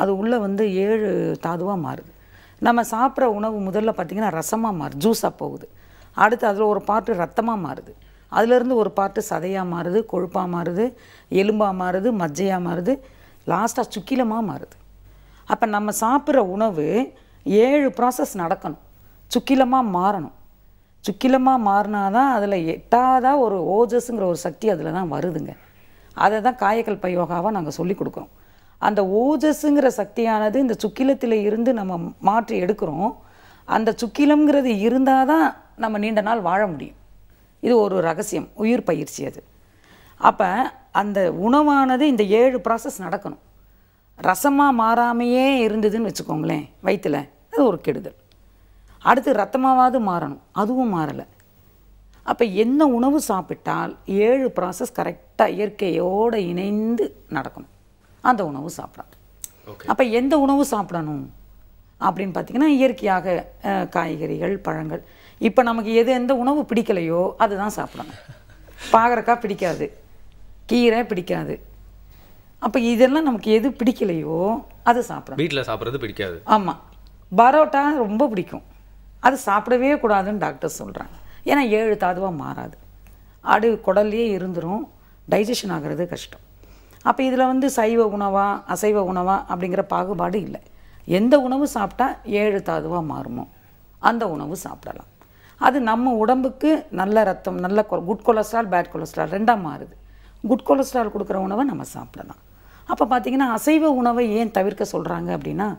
Speaker 3: அது உள்ளே வந்து 7 தாதுவாக மாறுது. நம்ம சாப்பிட்ற உணவு முதல்ல பார்த்திங்கன்னா ரசமாக மாறுது, ஜூஸாக போகுது. அடுத்து அதில் ஒரு பார்ட்டு ரத்தமாக மாறுது, அதுலேருந்து ஒரு பார்ட்டு சதையாக மாறுது, கொழுப்பாக மாறுது, எலும்பாக மாறுது, மஜ்ஜையாக மாறுது, லாஸ்ட்டாக சுக்கிலமாக மாறுது. அப்போ நம்ம சாப்பிட்ற உணவு 7 ப்ராசஸ் நடக்கணும், சுக்கிலமாக மாறணும். சுக்கிலமாக மாறினா தான் அதில் 8ஆவதா ஒரு ஓஜஸ்ங்கிற ஒரு சக்தி அதில் தான் வருதுங்க. அதை தான் காயகல்ப யோகாவாக நாங்கள் சொல்லி கொடுக்குறோம். அந்த ஓஜஸ்ங்கிற சக்தியானது இந்த சுக்கிலத்தில் இருந்து நம்ம மாற்றி எடுக்கிறோம். அந்த சுக்கிலம்ங்கிறது இருந்தால் தான் நம்ம நீண்ட நாள் வாழ முடியும். இது ஒரு ரகசியம், உயிர் பயிற்சி அது. அப்போ அந்த உணவானது இந்த 7 ப்ராசஸ் நடக்கணும். ரசமாக மாறாமையே இருந்ததுன்னு வச்சுக்கோங்களேன் வயிற்றில், அது ஒரு கெடுதல். அடுத்து ரத்தமாவது மாறணும், அதுவும் மாறலை. அப்போ என்ன உணவு சாப்பிட்டால் 7 ப்ராசஸ் கரெக்டாக இயற்கையோடு இணைந்து நடக்கணும், அந்த உணவு சாப்பிடணும். அப்போ எந்த உணவு சாப்பிடணும் அப்படின்னு பார்த்திங்கன்னா இயற்கையாக காய்கறிகள், பழங்கள். இப்போ நமக்கு எந்த உணவு பிடிக்கலையோ அதுதான் சாப்பிடணும். பாகற்காய் பிடிக்காது, கீரை பிடிக்காது. அப்போ இதெல்லாம் நமக்கு எது பிடிக்கலையோ அது சாப்பிடணும்.
Speaker 2: வீட்டில் சாப்பிட்றது பிடிக்காது.
Speaker 3: ஆமாம், பரோட்டா ரொம்ப பிடிக்கும், அது சாப்பிடவே கூடாதுன்னு டாக்டர் சொல்கிறாங்க. ஏன்னா 7 தாதுவாக மாறாது, குடல்லையே இருந்துரும், டைஜஷன் ஆகிறது கஷ்டம். அப்போ இதில் வந்து சைவ உணவா அசைவ உணவா அப்படிங்கிற பாகுபாடு இல்லை. எந்த உணவு சாப்பிட்டா 7 தாதுவாக மாறுமோ அந்த உணவு சாப்பிடலாம். அது நம்ம உடம்புக்கு நல்ல ரத்தம், நல்ல குட் கொலஸ்ட்ரால், பேட் கொலஸ்ட்ரால் ரெண்டாக மாறுது. குட் கொலஸ்ட்ரால் கொடுக்குற உணவை நம்ம சாப்பிடலாம். அப்போ பார்த்திங்கன்னா அசைவ உணவை ஏன் தவிர்க்க சொல்கிறாங்க அப்படின்னா,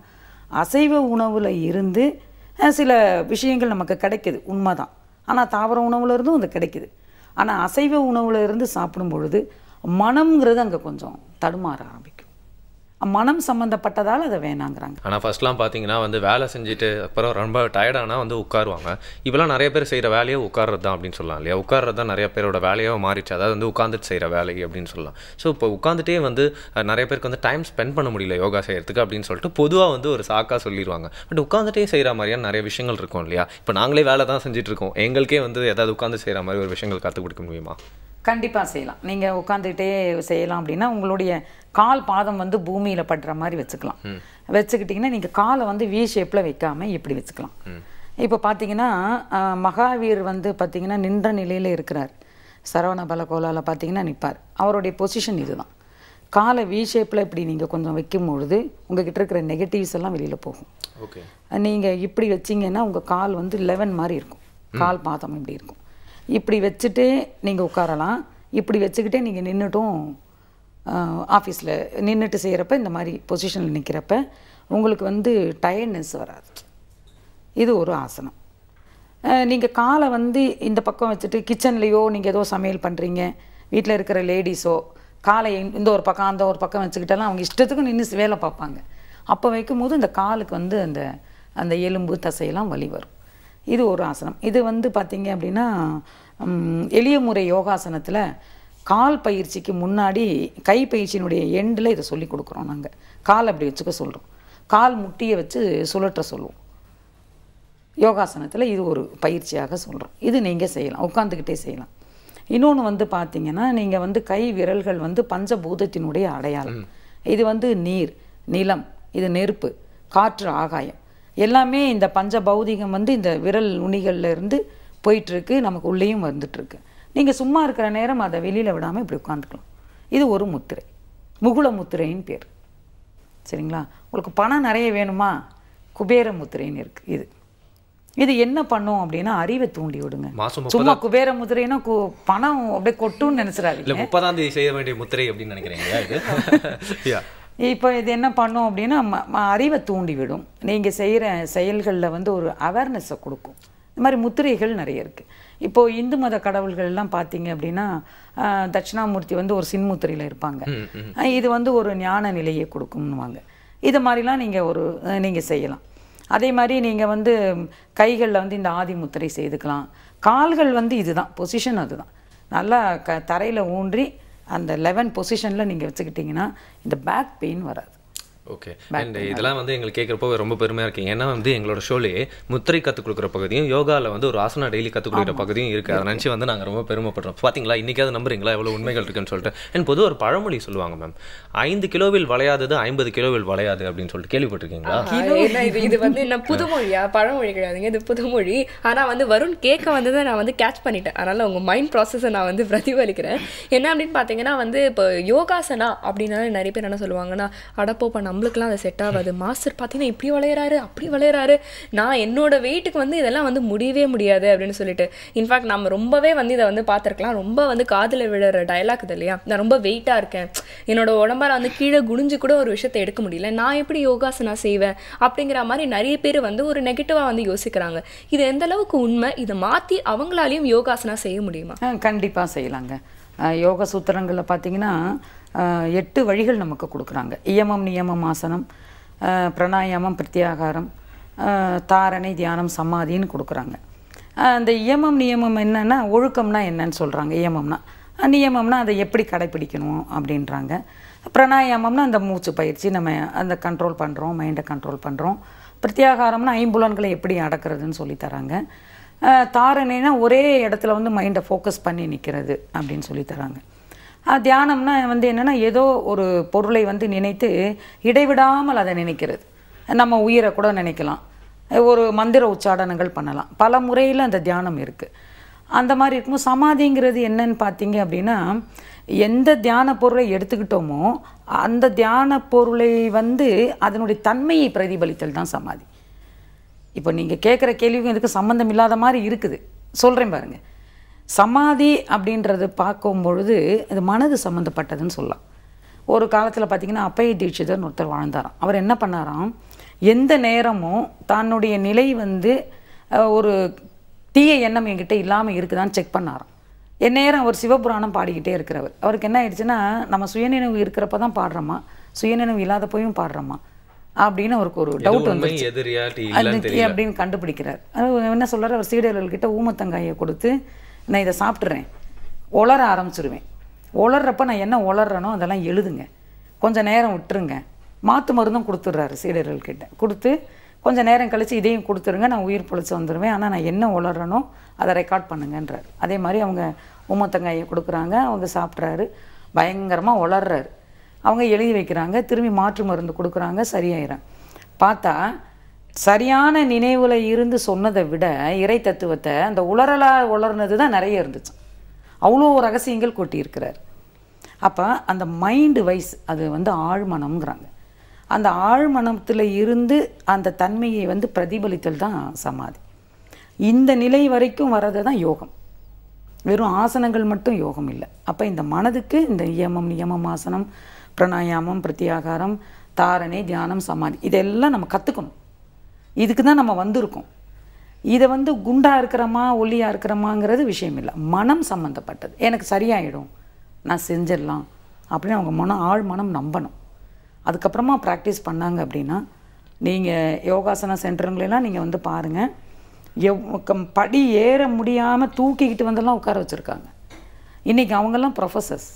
Speaker 3: அசைவ உணவில் இருந்து சில விஷயங்கள் நமக்கு கிடைக்குது, உண்மைதான். ஆனால் தாவர உணவுல இருந்தும் அது கிடைக்குது. ஆனால் அசைவ உணவில் இருந்து சாப்பிடும் பொழுது மனம்ங்கிறது அங்கே கொஞ்சம் தடுமாற ஆரம்பிக்கும். மனம் சம்மந்தப்பட்டதால் அதை வேணாங்கிறாங்க.
Speaker 2: ஆனால் ஃபர்ஸ்ட்லாம் பார்த்தீங்கன்னா வந்து வேலை செஞ்சுட்டு அப்புறம் ரொம்ப டயர்டானா வந்து உட்காருவாங்க. இப்போலாம் நிறைய பேர் செய்கிற வேலையை உட்கார்றது தான் அப்படின்னு சொல்லலாம் இல்லையா? உட்கார்றது தான் நிறைய பேரோட வேலையாக மாறிச்சு, அதாவது வந்து உட்காந்துட்டு செய்கிற வேலை அப்படின்னு சொல்லலாம். ஸோ இப்போ உட்காந்துட்டே வந்து நிறைய பேருக்கு வந்து டைம் ஸ்பெண்ட் பண்ண முடியல யோகா செய்கிறதுக்கு அப்படின்னு சொல்லிட்டு பொதுவாக வந்து ஒரு சாக்காக சொல்லிடுவாங்க. பட் உட்காந்துட்டே செய்கிற மாதிரியான நிறைய விஷயங்கள் இருக்கும் இல்லையா? இப்போ நாங்களே வேலை தான் செஞ்சுட்டு இருக்கோம், எங்களுக்கே வந்து ஏதாவது உட்காந்து செய்கிற மாதிரி ஒரு விஷயங்கள் கற்றுக் கொடுக்க முடியுமா?
Speaker 3: கண்டிப்பாக செய்யலாம். நீங்கள் உட்காந்துக்கிட்டே செய்யலாம் அப்படின்னா உங்களுடைய கால் பாதம் வந்து பூமியில் படுற மாதிரி வச்சுக்கலாம். வச்சுக்கிட்டிங்கன்னா நீங்கள் காலை வந்து வி ஷேப்பில் வைக்காமல் இப்படி வச்சுக்கலாம். இப்போ பார்த்தீங்கன்னா மகாவீர் வந்து பார்த்திங்கன்னா நின்ற நிலையில் இருக்கிறார். சரவண பலகோலாவில் பார்த்தீங்கன்னா நிற்பார். அவருடைய பொசிஷன் இதுதான். காலை வி ஷேப்பில் இப்படி நீங்கள் கொஞ்சம் வைக்கும் பொழுது உங்ககிட்ட இருக்கிற நெகட்டிவ்ஸ் எல்லாம் வெளியில் போகும்.
Speaker 2: ஓகே,
Speaker 3: நீங்கள் இப்படி வச்சிங்கன்னா உங்கள் கால் வந்து 11 மாதிரி இருக்கும், கால் பாதம் இப்படி இருக்கும். இப்படி வச்சுட்டே நீங்கள் உட்காரலாம். இப்படி வச்சுக்கிட்டே நீங்கள் நின்றுட்டும் ஆஃபீஸில் நின்றுட்டு செய்கிறப்ப இந்த மாதிரி பொசிஷனில் நிற்கிறப்ப உங்களுக்கு வந்து டயர்ட்னஸ் வராது. இது ஒரு ஆசனம். நீங்கள் காலை வந்து இந்த பக்கம் வச்சுட்டு கிச்சன்லேயோ நீங்கள் ஏதோ சமையல் பண்ணுறீங்க, வீட்டில் இருக்கிற லேடிஸோ காலை இந்த ஒரு பக்கம் அந்த ஒரு பக்கம் வச்சுக்கிட்டாலும் அவங்க இஷ்டத்துக்கும் நின்று வேலை பார்ப்பாங்க. அப்போ வைக்கும்போது இந்த காலுக்கு வந்து அந்த எலும்பு தசையெல்லாம் வலி வரும். இது ஒரு ஆசனம். இது வந்து பார்த்திங்க அப்படின்னா எளிய முறை யோகாசனத்தில் கால் பயிற்சிக்கு முன்னாடி கை பயிற்சியினுடைய எண்டில் இதை சொல்லி கொடுக்குறோம். நாங்கள் கால் அப்படி வச்சுக்க சொல்கிறோம், கால் முட்டியை வச்சு சுழற்ற சொல்லுவோம். யோகாசனத்தில் இது ஒரு பயிற்சியாக சொல்கிறோம். இது நீங்கள் செய்யலாம், உட்காந்துக்கிட்டே செய்யலாம். இன்னொன்று வந்து பார்த்திங்கன்னா நீங்கள் வந்து கை விரல்கள் வந்து பஞ்சபூதத்தினுடைய அடையாளம். இது வந்து நீர், நிலம், இது நெருப்பு, காற்று, ஆகாயம் எல்லாமே இந்த பஞ்ச பௌதிகம் வந்து இந்த விரல் நுனிகளில் இருந்து போயிட்டுருக்கு, நமக்கு உள்ளேயும் வந்துட்டுருக்கு. நீங்கள் சும்மா இருக்கிற நேரம் அதை வெளியில் விடாமல் இப்படி உட்காந்துக்கலாம். இது ஒரு முத்திரை, முகுள முத்திரைன்னு பேர். சரிங்களா? உங்களுக்கு பணம் நிறைய வேணுமா, குபேர முத்திரைன்னு இருக்குது. இது என்ன பண்ணும் அப்படின்னா அறிவை தூண்டி விடுங்க.
Speaker 2: மாசம்
Speaker 3: சும்மா குபேர முத்திரைன்னா பணம் அப்படியே கொட்டுன்னு நினைச்சிடாதீங்க.
Speaker 2: இல்ல 30ஆம் தேதி செய்ய வேண்டிய முத்திரை அப்படின்னு நினைக்கிறீங்களா இது?
Speaker 3: இப்போ இது என்ன பண்ணும் அப்படின்னா அறிவை தூண்டி விடும். நீங்கள் செய்கிற செயல்களில் வந்து ஒரு அவேர்னஸை கொடுக்கும். இந்த மாதிரி முத்திரைகள் நிறைய இருக்குது. இப்போது இந்து மத கடவுள்கள்லாம் பார்த்தீங்க அப்படின்னா தட்சிணாமூர்த்தி வந்து ஒரு சின்முத்திரையில் இருப்பாங்க. இது வந்து ஒரு ஞான நிலையை கொடுக்கும்னுவாங்க. இது மாதிரிலாம் நீங்கள் செய்யலாம். அதே மாதிரி நீங்கள் வந்து கைகளில் வந்து இந்த ஆதி முத்திரை செய்துக்கலாம். கால்கள் வந்து இதுதான் பொசிஷன், அதுதான் நல்லா தரையில் ஊன்றி அந்த 11 பொசிஷனில் நீங்கள் வச்சுக்கிட்டிங்கன்னா இந்த பேக் பெயின் வராது.
Speaker 2: ஓகே. அண்ட் இதெல்லாம் வந்து எங்களுக்கு கேட்குறப்போ ரொம்ப பெருமையாக இருக்குது. ஏன்னா வந்து எங்களோட ஷோலேயே முத்திரை கற்றுக் கொடுக்குற பகுதியும் யோகாவில் வந்து ஒரு ஆசனா டெய்லி கற்றுக் கொடுக்குற பகுதியும் இருக்குது. அதை நினச்சி வந்து நாங்கள் ரொம்ப பெருமைப்படுறோம். பார்த்தீங்களா, இன்றைக்காவது நம்புறீங்களா எவ்வளோ உண்மைகள் இருக்குன்னு சொல்லிட்டு. அண்ட் பொதுவாக ஒரு பழமொழி சொல்லுவாங்க மேம், 5 கிலோவில் வளையாதது 50 கிலோவில் வளையாது அப்படின்னு சொல்லிட்டு கேள்விப்பட்டிருக்கீங்களா?
Speaker 1: இது வந்து என்ன புதுமொழியா? பழமொழி கிடையாதுங்க, இது புதுமொழி. ஆனால் வந்து வருண் கேட்க வந்ததை நான் வந்து கேட்ச் பண்ணிட்டேன். அதனால் உங்கள் மைண்ட் ப்ராசஸை நான் வந்து பிரதிபலிக்கிறேன். என்ன அப்படின்னு பார்த்தீங்கன்னா வந்து இப்போ யோகாசனா அப்படின்னாலே நிறைய பேர் என்ன சொல்லுவாங்கன்னா, அடப்போப்பா நம்மளுக்குலாம் அதை செட் ஆகாது, மாஸ்டர் பார்த்தீங்கன்னா இப்படி வளையறாரு அப்படி வளையறாரு, நான் என்னோட வெயிட்டுக்கு வந்து இதெல்லாம் வந்து முடியவே முடியாது அப்படின்னு சொல்லிட்டு. இன்ஃபேக்ட் நம்ம ரொம்பவே வந்து இதை வந்து பார்த்துருக்கலாம். ரொம்ப வந்து காதில் விழுற டயலாக் இது இல்லையா, நான் ரொம்ப வெயிட்டாக இருக்கேன், என்னோட உடம்பால் வந்து கீழே குனிஞ்சு கூட ஒரு விஷயத்தை எடுக்க முடியல, நான் எப்படி யோகாசனா செய்வேன் அப்படிங்கிற மாதிரி நிறைய பேர் வந்து ஒரு நெகட்டிவாக வந்து யோசிக்கிறாங்க. இது எந்த அளவுக்கு உண்மை? இதை மாற்றி அவங்களாலையும் யோகாசனா செய்ய முடியுமா?
Speaker 3: கண்டிப்பாக செய்யலாங்க. யோக சூத்திரங்களில் பார்த்தீங்கன்னா 8 வழிகள் நமக்கு கொடுக்குறாங்க. இயமம் நியமம் ஆசனம், பிராணாயாமம் பிரத்யாகாரம், தாரணை தியானம் சமாதின்னு கொடுக்குறாங்க. அந்த இயமம் நியமம் என்னன்னா ஒழுக்கம்னா என்னன்னு சொல்கிறாங்க. இயமம்னா நியமம்னா அதை எப்படி கடைப்பிடிக்கணும் அப்படின்றாங்க. பிராணாயாமம்னா அந்த மூச்சு பயிற்சி, நம்ம அந்த கண்ட்ரோல் பண்ணுறோம், மைண்டை கண்ட்ரோல் பண்ணுறோம். பிரத்யாகாரம்னா ஐம்புலன்களை எப்படி அடக்கிறதுன்னு சொல்லித்தராங்க. தாரணைனா ஒரே இடத்துல வந்து மைண்டை ஃபோக்கஸ் பண்ணி நிற்கிறது அப்படின்னு சொல்லித்தராங்க. தியானம்னா வந்து என்னென்னா ஏதோ ஒரு பொருளை வந்து நினைத்து இடைவிடாமல் அதை நினைக்கிறது. நம்ம உயிரை கூட நினைக்கலாம், ஒரு மந்திர உச்சாடனங்கள் பண்ணலாம், பல முறையில் அந்த தியானம் இருக்குது. அந்த மாதிரி இருக்கும்போது சமாதிங்கிறது என்னன்னு பார்த்தீங்க அப்படின்னா, எந்த தியான பொருளை எடுத்துக்கிட்டோமோ அந்த தியான பொருளை வந்து அதனுடைய தன்மையை பிரதிபலித்தல் தான் சமாதி. இப்போ நீங்கள் கேட்குற கேள்விக்கும் இதுக்கு சம்மந்தம் இல்லாத மாதிரி இருக்குது, சொல்கிறேன் பாருங்கள். சமாதி அப்படின்றது பார்க்கும்பொழுது இது மனது சம்மந்தப்பட்டதுன்னு சொல்லலாம். ஒரு காலத்தில் பார்த்திங்கன்னா அப்பைய தீட்சிதர்னு ஒருத்தர் வாழ்ந்தாராம். அவர் என்ன பண்ணாராம், எந்த நேரமும் தன்னுடைய நிலை வந்து ஒரு தீய எண்ணம் என்கிட்ட இல்லாமல் இருக்குதான்னு செக் பண்ணாராம். எந்நேரம் அவர் சிவபுராணம் பாடிக்கிட்டே இருக்கிறவர். அவருக்கு என்ன ஆயிடுச்சுன்னா, நம்ம சுயநினைவு இருக்கிறப்ப தான் பாடுறோமா, சுயநினைவு இல்லாத போயும் பாடுறோமா அப்படின்னு அவருக்கு ஒரு டவுட் வந்து அப்படின்னு கண்டுபிடிக்கிறார். என்ன சொல்கிறார், அவர் சீடர்கள்கிட்ட ஊமத்தங்காயை கொடுத்து நான் இதை சாப்பிட்றேன், உளர ஆரம்பிச்சிருவேன், உளர்றப்ப நான் என்ன உளர்றனோ அதெல்லாம் எழுதுங்க, கொஞ்சம் நேரம் விட்டுருங்க. மாற்று மருந்தும் கொடுத்துட்றாரு சீடர்கள்கிட்ட. கொடுத்து கொஞ்சம் நேரம் கழித்து இதையும் கொடுத்துருங்க, நான் உயிர் பொழைச்சி வந்துடுவேன், ஆனால் நான் என்ன உளர்றனோ அதை ரெக்கார்ட் பண்ணுங்கன்றார். அதே மாதிரி அவங்க ஊமத்தங்காயை கொடுக்குறாங்க, அவங்க சாப்பிட்றாரு, பயங்கரமாக உளர்றாரு. அவங்க எழுதி வைக்கிறாங்க, திரும்பி மாற்று மருந்து கொடுக்குறாங்க, சரியாயிடும். பார்த்தா சரியான நினைவில் இருந்து சொன்னதை விட இறை தத்துவத்தை அந்த உளறலாக உளர்னது தான் நிறைய இருந்துச்சு. அவ்வளோ ரகசியங்கள் கொட்டியிருக்கிறார். அப்போ அந்த மைண்டு வைஸ் அது வந்து ஆழ்மனம்ங்கிறாங்க. அந்த ஆழ்மனத்தில் இருந்து அந்த தன்மையை வந்து பிரதிபலித்தல் தான் சமாதி. இந்த நிலை வரைக்கும் வர்றது தான் யோகம். வெறும் ஆசனங்கள் மட்டும் யோகம் இல்லை. அப்போ இந்த மனதுக்கு இந்த இயமம் நியமம் ஆசனம், பிராணாயாமம் பிரத்யாகாரம், தாரணை தியானம் சமாதி இதெல்லாம் நம்ம கற்றுக்கணும். இதுக்கு தான் நம்ம வந்திருக்கோம். இதை வந்து குண்டாக இருக்கிறோமா ஒல்லியாக இருக்கிறோமாங்கிறது விஷயம் இல்லை, மனம் சம்மந்தப்பட்டது. எனக்கு சரியாயிடும், நான் செஞ்சிடலாம் அப்படின்னு அவங்க ஆழ் மனம் நம்பணும். அதுக்கப்புறமா ப்ராக்டிஸ் பண்ணாங்க அப்படின்னா, நீங்கள் யோகாசன சென்டருங்களெல்லாம் நீங்கள் வந்து பாருங்கள், படி ஏற முடியாமல் தூக்கிக்கிட்டு வந்தெல்லாம் உட்கார வச்சுருக்காங்க. இன்றைக்கி அவங்கெல்லாம் ப்ரொஃபஸர்ஸ்,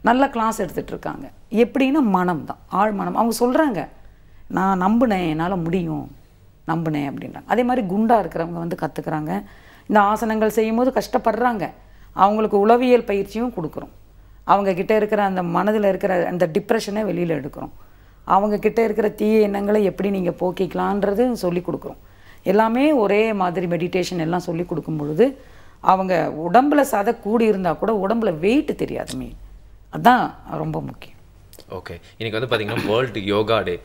Speaker 3: நல்ல கிளாஸ் எடுத்துகிட்டு இருக்காங்க. எப்படின்னா மனம் தான், ஆழ் மனம். அவங்க சொல்கிறாங்க, நான் நம்பினேன், என்னால் முடியும், நம்பினேன் அப்படின்றாங்க. அதே மாதிரி குண்டாக இருக்கிறவங்க வந்து கற்றுக்குறாங்க. இந்த ஆசனங்கள் செய்யும்போது கஷ்டப்படுறாங்க, அவங்களுக்கு உளவியல் பயிற்சியும் கொடுக்குறோம். அவங்கக்கிட்ட இருக்கிற அந்த மனதில் இருக்கிற அந்த டிப்ரெஷனை வெளியில் எடுக்கிறோம். அவங்கக்கிட்ட இருக்கிற தீய எண்ணங்களை எப்படி நீங்கள் போக்கிக்கலான்றது சொல்லி கொடுக்குறோம். எல்லாமே ஒரே மாதிரி மெடிடேஷன் எல்லாம் சொல்லி கொடுக்கும் பொழுது அவங்க உடம்பில் சதை கூடி இருந்தால் கூட உடம்புல வெயிட் தெரியாது. அதுதான் ரொம்ப முக்கியம்.
Speaker 2: ஓகே, இன்னைக்கு வந்து பார்த்தீங்கன்னா வேர்ல்டு யோகா டே.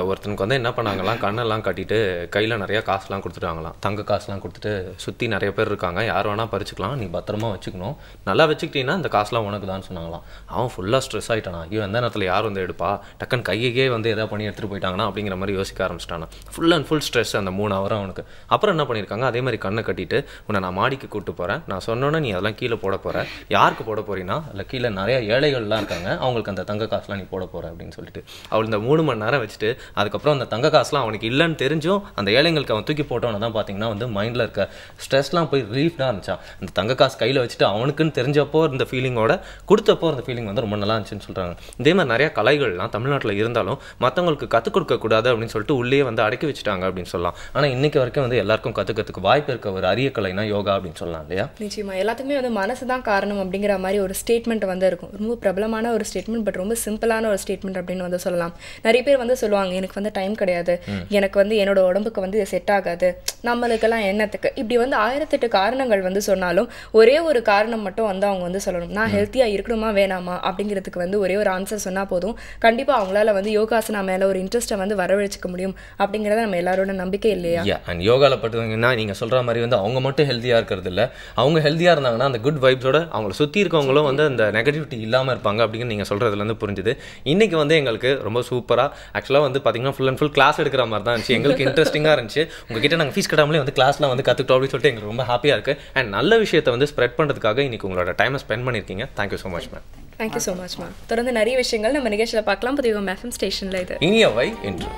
Speaker 2: ஒருத்தனுக்கு வந்து என்ன பண்ணாங்களாம், கண்ணெல்லாம் கட்டிட்டு கையில் நிறையா காசுலாம் கொடுத்துட்டாங்களாம், தங்க காசுலாம் கொடுத்துட்டு. சுற்றி நிறைய பேர் இருக்காங்க, யார் வேணால் பறிச்சுக்கலாம், நீ பத்திரமா வச்சுக்கணும், நல்லா வச்சுக்கிட்டீங்கன்னா இந்த காசுலாம் உனக்கு தான் சொன்னாங்களாம். அவன் ஃபுல்லாக ஸ்ட்ரெஸ் ஆகிட்டானா, ஐயோ எந்த நேரத்தில் யார் வந்து எடுப்பா, டக்குன்னு கையே வந்து எதாவது பண்ணி எடுத்துகிட்டு போயிட்டாங்கன்னா அப்படிங்கிற மாதிரி யோசிக்க ஆரம்பிச்சிட்டானா. ஃபுல் அண்ட் ஃபுல் ஸ்ட்ரெஸ் அந்த 3 hour அவனுக்கு. அப்புறம் என்ன பண்ணியிருக்காங்க, அதே மாதிரி கண்ணை கட்டிட்டு உன்னை நான் மாடிக்கு கூப்பிட்டு போகிறேன், நான் சொன்னோன்னே நீ அதெல்லாம் கீழே போட போகிற, யாருக்கு போட போறீங்கன்னா அதில் கீழே நிறைய ஏழைகள்லாம் இருக்காங்க, அவங்களுக்கு அந்த தங்க காசுலாம் நீ போட போகிற அப்படின்னு சொல்லிட்டு அவள் இந்த 3 மணி நேரம் வச்சுட்டு அதுக்கப்புறம் அந்த தங்க காசுலாம் அவனுக்கு இல்லைன்னு தெரிஞ்சும் அந்த ஏழைங்களுக்கு அவன் தூக்கி போட்டவன தான் பார்த்தீங்கன்னா வந்து மைண்டில் இருக்க ஸ்ட்ரெஸ்லாம் போய் ரிலீஃப்டாக இருந்துச்சான். அந்த தங்க காசு கையில் வச்சுட்டு அவனுக்குன்னு தெரிஞ்சப்போ இந்த ஃபீலிங்கோட கொடுத்தப்போ அந்த ஃபீலிங் வந்து ரொம்ப நல்லா இருந்துச்சுன்னு சொல்கிறாங்க. இதே மாதிரி நிறைய கலைகள்லாம் தமிழ்நாட்டில் இருந்தாலும் மற்றவங்களுக்கு கற்றுக் கொடுக்கக்கூடாது அப்படின்னு சொல்லிட்டு உள்ளே வந்து அடக்கி வச்சுட்டாங்க அப்படின்னு சொல்லலாம். ஆனால் இன்னைக்கு வரைக்கும் வந்து எல்லாருக்கும் கற்றுக்கிறதுக்கு வாய்ப்பு இருக்க ஒரு அரிய கலைனா யோகா அப்படின்னு சொல்லலாம் இல்லையா?
Speaker 1: நிச்சயமா எல்லாத்துக்குமே வந்து மனசு தான் காரணம் அப்படிங்கிற மாதிரி ஒரு ஸ்டேட்மெண்ட் வந்து இருக்கும். ரொம்ப பிரபலமான ஒரு ஸ்டேட்மெண்ட், பட் ரொம்ப சிம்பிளான ஒரு ஸ்டேட்மெண்ட் அப்படின்னு வந்து சொல்லலாம். நிறைய பேர் வந்து சொல்லுவாங்க, எனக்கு வந்து டைம் கிடையாது, எனக்கு வந்து என்னோட உடம்புக்கு வந்து இது செட் ஆகாது, நம்மளுக்கெல்லாம் என்னத்துக்கு, இப்படி வந்து 1008 காரணங்கள் வந்து சொன்னாலும் ஒரே ஒரு காரணம் மட்டும் வந்து அவங்க வந்து சொல்லணும், நான் ஹெல்த்தியாக இருக்கணுமா வேணாமா அப்படிங்கிறதுக்கு வந்து ஒரே ஒரு ஆன்சர் சொன்னால் போதும். கண்டிப்பாக அவங்களால வந்து யோகாசனா மேலே ஒரு இன்ட்ரெஸ்ட்டை வந்து வரவழைச்சிக்க முடியும் அப்படிங்கிறத நம்ம எல்லாரோட நம்பிக்கை இல்லையா?
Speaker 2: அண்ட் யோகாவில் பார்த்தீங்கன்னா நீங்கள் சொல்கிற மாதிரி வந்து அவங்க மட்டும் ஹெல்த்தியாக இருக்கிறது இல்லை, அவங்க ஹெல்த்தியாக இருந்தாங்கன்னா அந்த குட் வைப்ஸோட அவங்கள சுற்றி இருக்கவங்களும் வந்து அந்த நெகட்டிவிட்டி இல்லாமல் இருப்பாங்க அப்படின்னு நீங்கள் சொல்கிறதுலேருந்து புரிஞ்சுது. இன்றைக்கி வந்து எங்களுக்கு ரொம்ப சூப்பராக ஆக்சுவலாக வந்து பார்த்தீங்கன்னா ஃபுல் அண்ட் ஃபுல் கிளாஸ் எடுக்கிற மாதிரி தான் இருந்துச்சு. எங்களுக்கு இன்ட்ரெஸ்டிங்காக இருந்துச்சு. உங்ககிட்ட நாங்கள் ஃபீஸ் கட்டாமலே வந்து கிளாஸ்லாம் வந்து கற்றுக்கிட்டோம் அப்படின்னு சொல்லிட்டு எங்களுக்கு ரொம்ப ஹாப்பியாக இருக்குது. அண்ட் நல்ல விஷயத்தை வந்து ஸ்ப்ரெட் பண்ணுறதுக்காக இன்றைக்கி உங்களோட டைமை ஸ்பெண்ட் பண்ணியிருக்கீங்க. Thank you so much ma'am.
Speaker 1: Thank you so much ma'am. தொடர்ந்து நிறைய விஷயங்கள் நம்ம நிகழ்ச்சியில் பார்க்கலாம். புதிய எஃப்எம் ஸ்டேஷனில் இது
Speaker 2: இனியவை என்று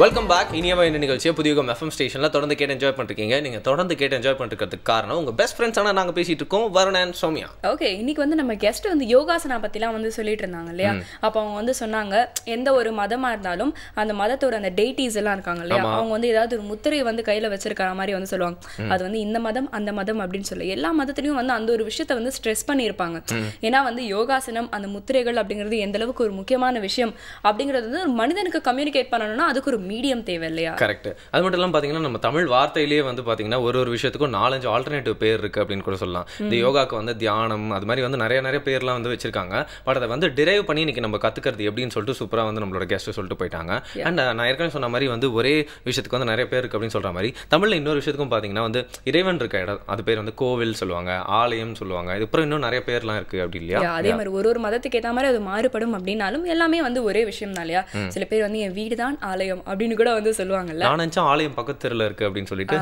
Speaker 2: வெல்கம் பேக். இனியவா என்ன நிகழ்ச்சியை புதிய எஃப்எம் ஸ்டேஷனில் தொடர்ந்து கேட்டு என்ஜாய் பண்ணிருக்கீங்க. நீங்கள் தொடர்ந்து கேட்டு என்ஜாய் பண்ணிருக்கிறதுக்கு காரணம் உங்கள் பெஸ்ட் ஃப்ரெண்ட்ஸ். ஆனால் நாங்கள் பேசிட்டு இருக்கோம் வருண் அண்ட் சௌமியா.
Speaker 1: ஓகே, இன்னைக்கு வந்து நம்ம கெஸ்ட் வந்து யோகாசனா பற்றிலாம் வந்து சொல்லிட்டு இருந்தாங்க இல்லையா? அப்போ அவங்க வந்து சொன்னாங்க, எந்த ஒரு மதமாக இருந்தாலும் அந்த மதத்தோட அந்த டெய்டிஸ் எல்லாம் இருக்காங்க இல்லையா, அவங்க வந்து ஏதாவது ஒரு முத்திரையை வந்து கையில் வச்சிருக்கிற மாதிரி வந்து சொல்லுவாங்க. அது வந்து இந்த மதம் அந்த மதம் அப்படின்னு சொல்லி எல்லா மதத்துலையும் வந்து அந்த ஒரு விஷயத்தை வந்து ஸ்ட்ரெஸ் பண்ணியிருப்பாங்க. ஏன்னா வந்து யோகாசனம் அந்த முத்திரைகள் அப்படிங்கிறது எந்த அளவுக்கு ஒரு முக்கியமான விஷயம் அப்படிங்கிறது வந்து ஒரு மனிதனுக்கு கம்யூனிகேட் பண்ணணும்னா அதுக்கு ஒரு மீடியம் தேவை இல்லையா?
Speaker 2: கரெக்ட். அது மட்டும் இல்லாமல் பார்த்தீங்கன்னா நம்ம தமிழ் வார்த்தையிலேயே வந்து பார்த்தீங்கன்னா ஒரு விஷயத்துக்கும் 4-5 ஆல்டர்னேட்டிவ் பேர் இருக்கு அப்படின்னு கூட சொல்லலாம். இந்த யோகாக்கு வந்து தியானம் அது மாதிரி வந்து நிறைய பேர்லாம் வந்து வச்சிருக்காங்க. பட் அதை வந்து டிரைவ் பண்ணி இன்னைக்கு நம்ம கத்துக்கிறது எப்படின்னு சொல்லிட்டு சூப்பராக வந்து நம்மளோட கெஸ்ட் சொல்லிட்டு போயிட்டாங்க. அண்ட் நான் ஏற்கனவே சொன்ன மாதிரி வந்து ஒரே விஷயத்துக்கு வந்து நிறைய பேர் இருக்கு அப்படின்னு சொல்ற மாதிரி தமிழ்ல இன்னொரு விஷயத்துக்கும் பார்த்தீங்கன்னா வந்து இறைவன் இருக்க இடம் அது பேர் வந்து கோவில் சொல்லுவாங்க, ஆலயம் சொல்லுவாங்க. இது அப்புறம் இன்னும் நிறைய பேர்லாம் இருக்கு அப்படி இல்லையா?
Speaker 1: அதே மாதிரி ஒரு மதத்துக்கு ஏற்ற மாதிரி அது மாறுபடும் அப்படின்னாலும் எல்லாமே வந்து ஒரே விஷயம் தான் இல்லையா? சில பேர் வந்து என் வீடு தான் ஆலயம் அப்படின்னு கூட வந்து சொல்லுவாங்கல்ல.
Speaker 2: நான் நினைச்சா ஆலயம் பக்கத்துல இருக்கு அப்படின்னு சொல்லிட்டு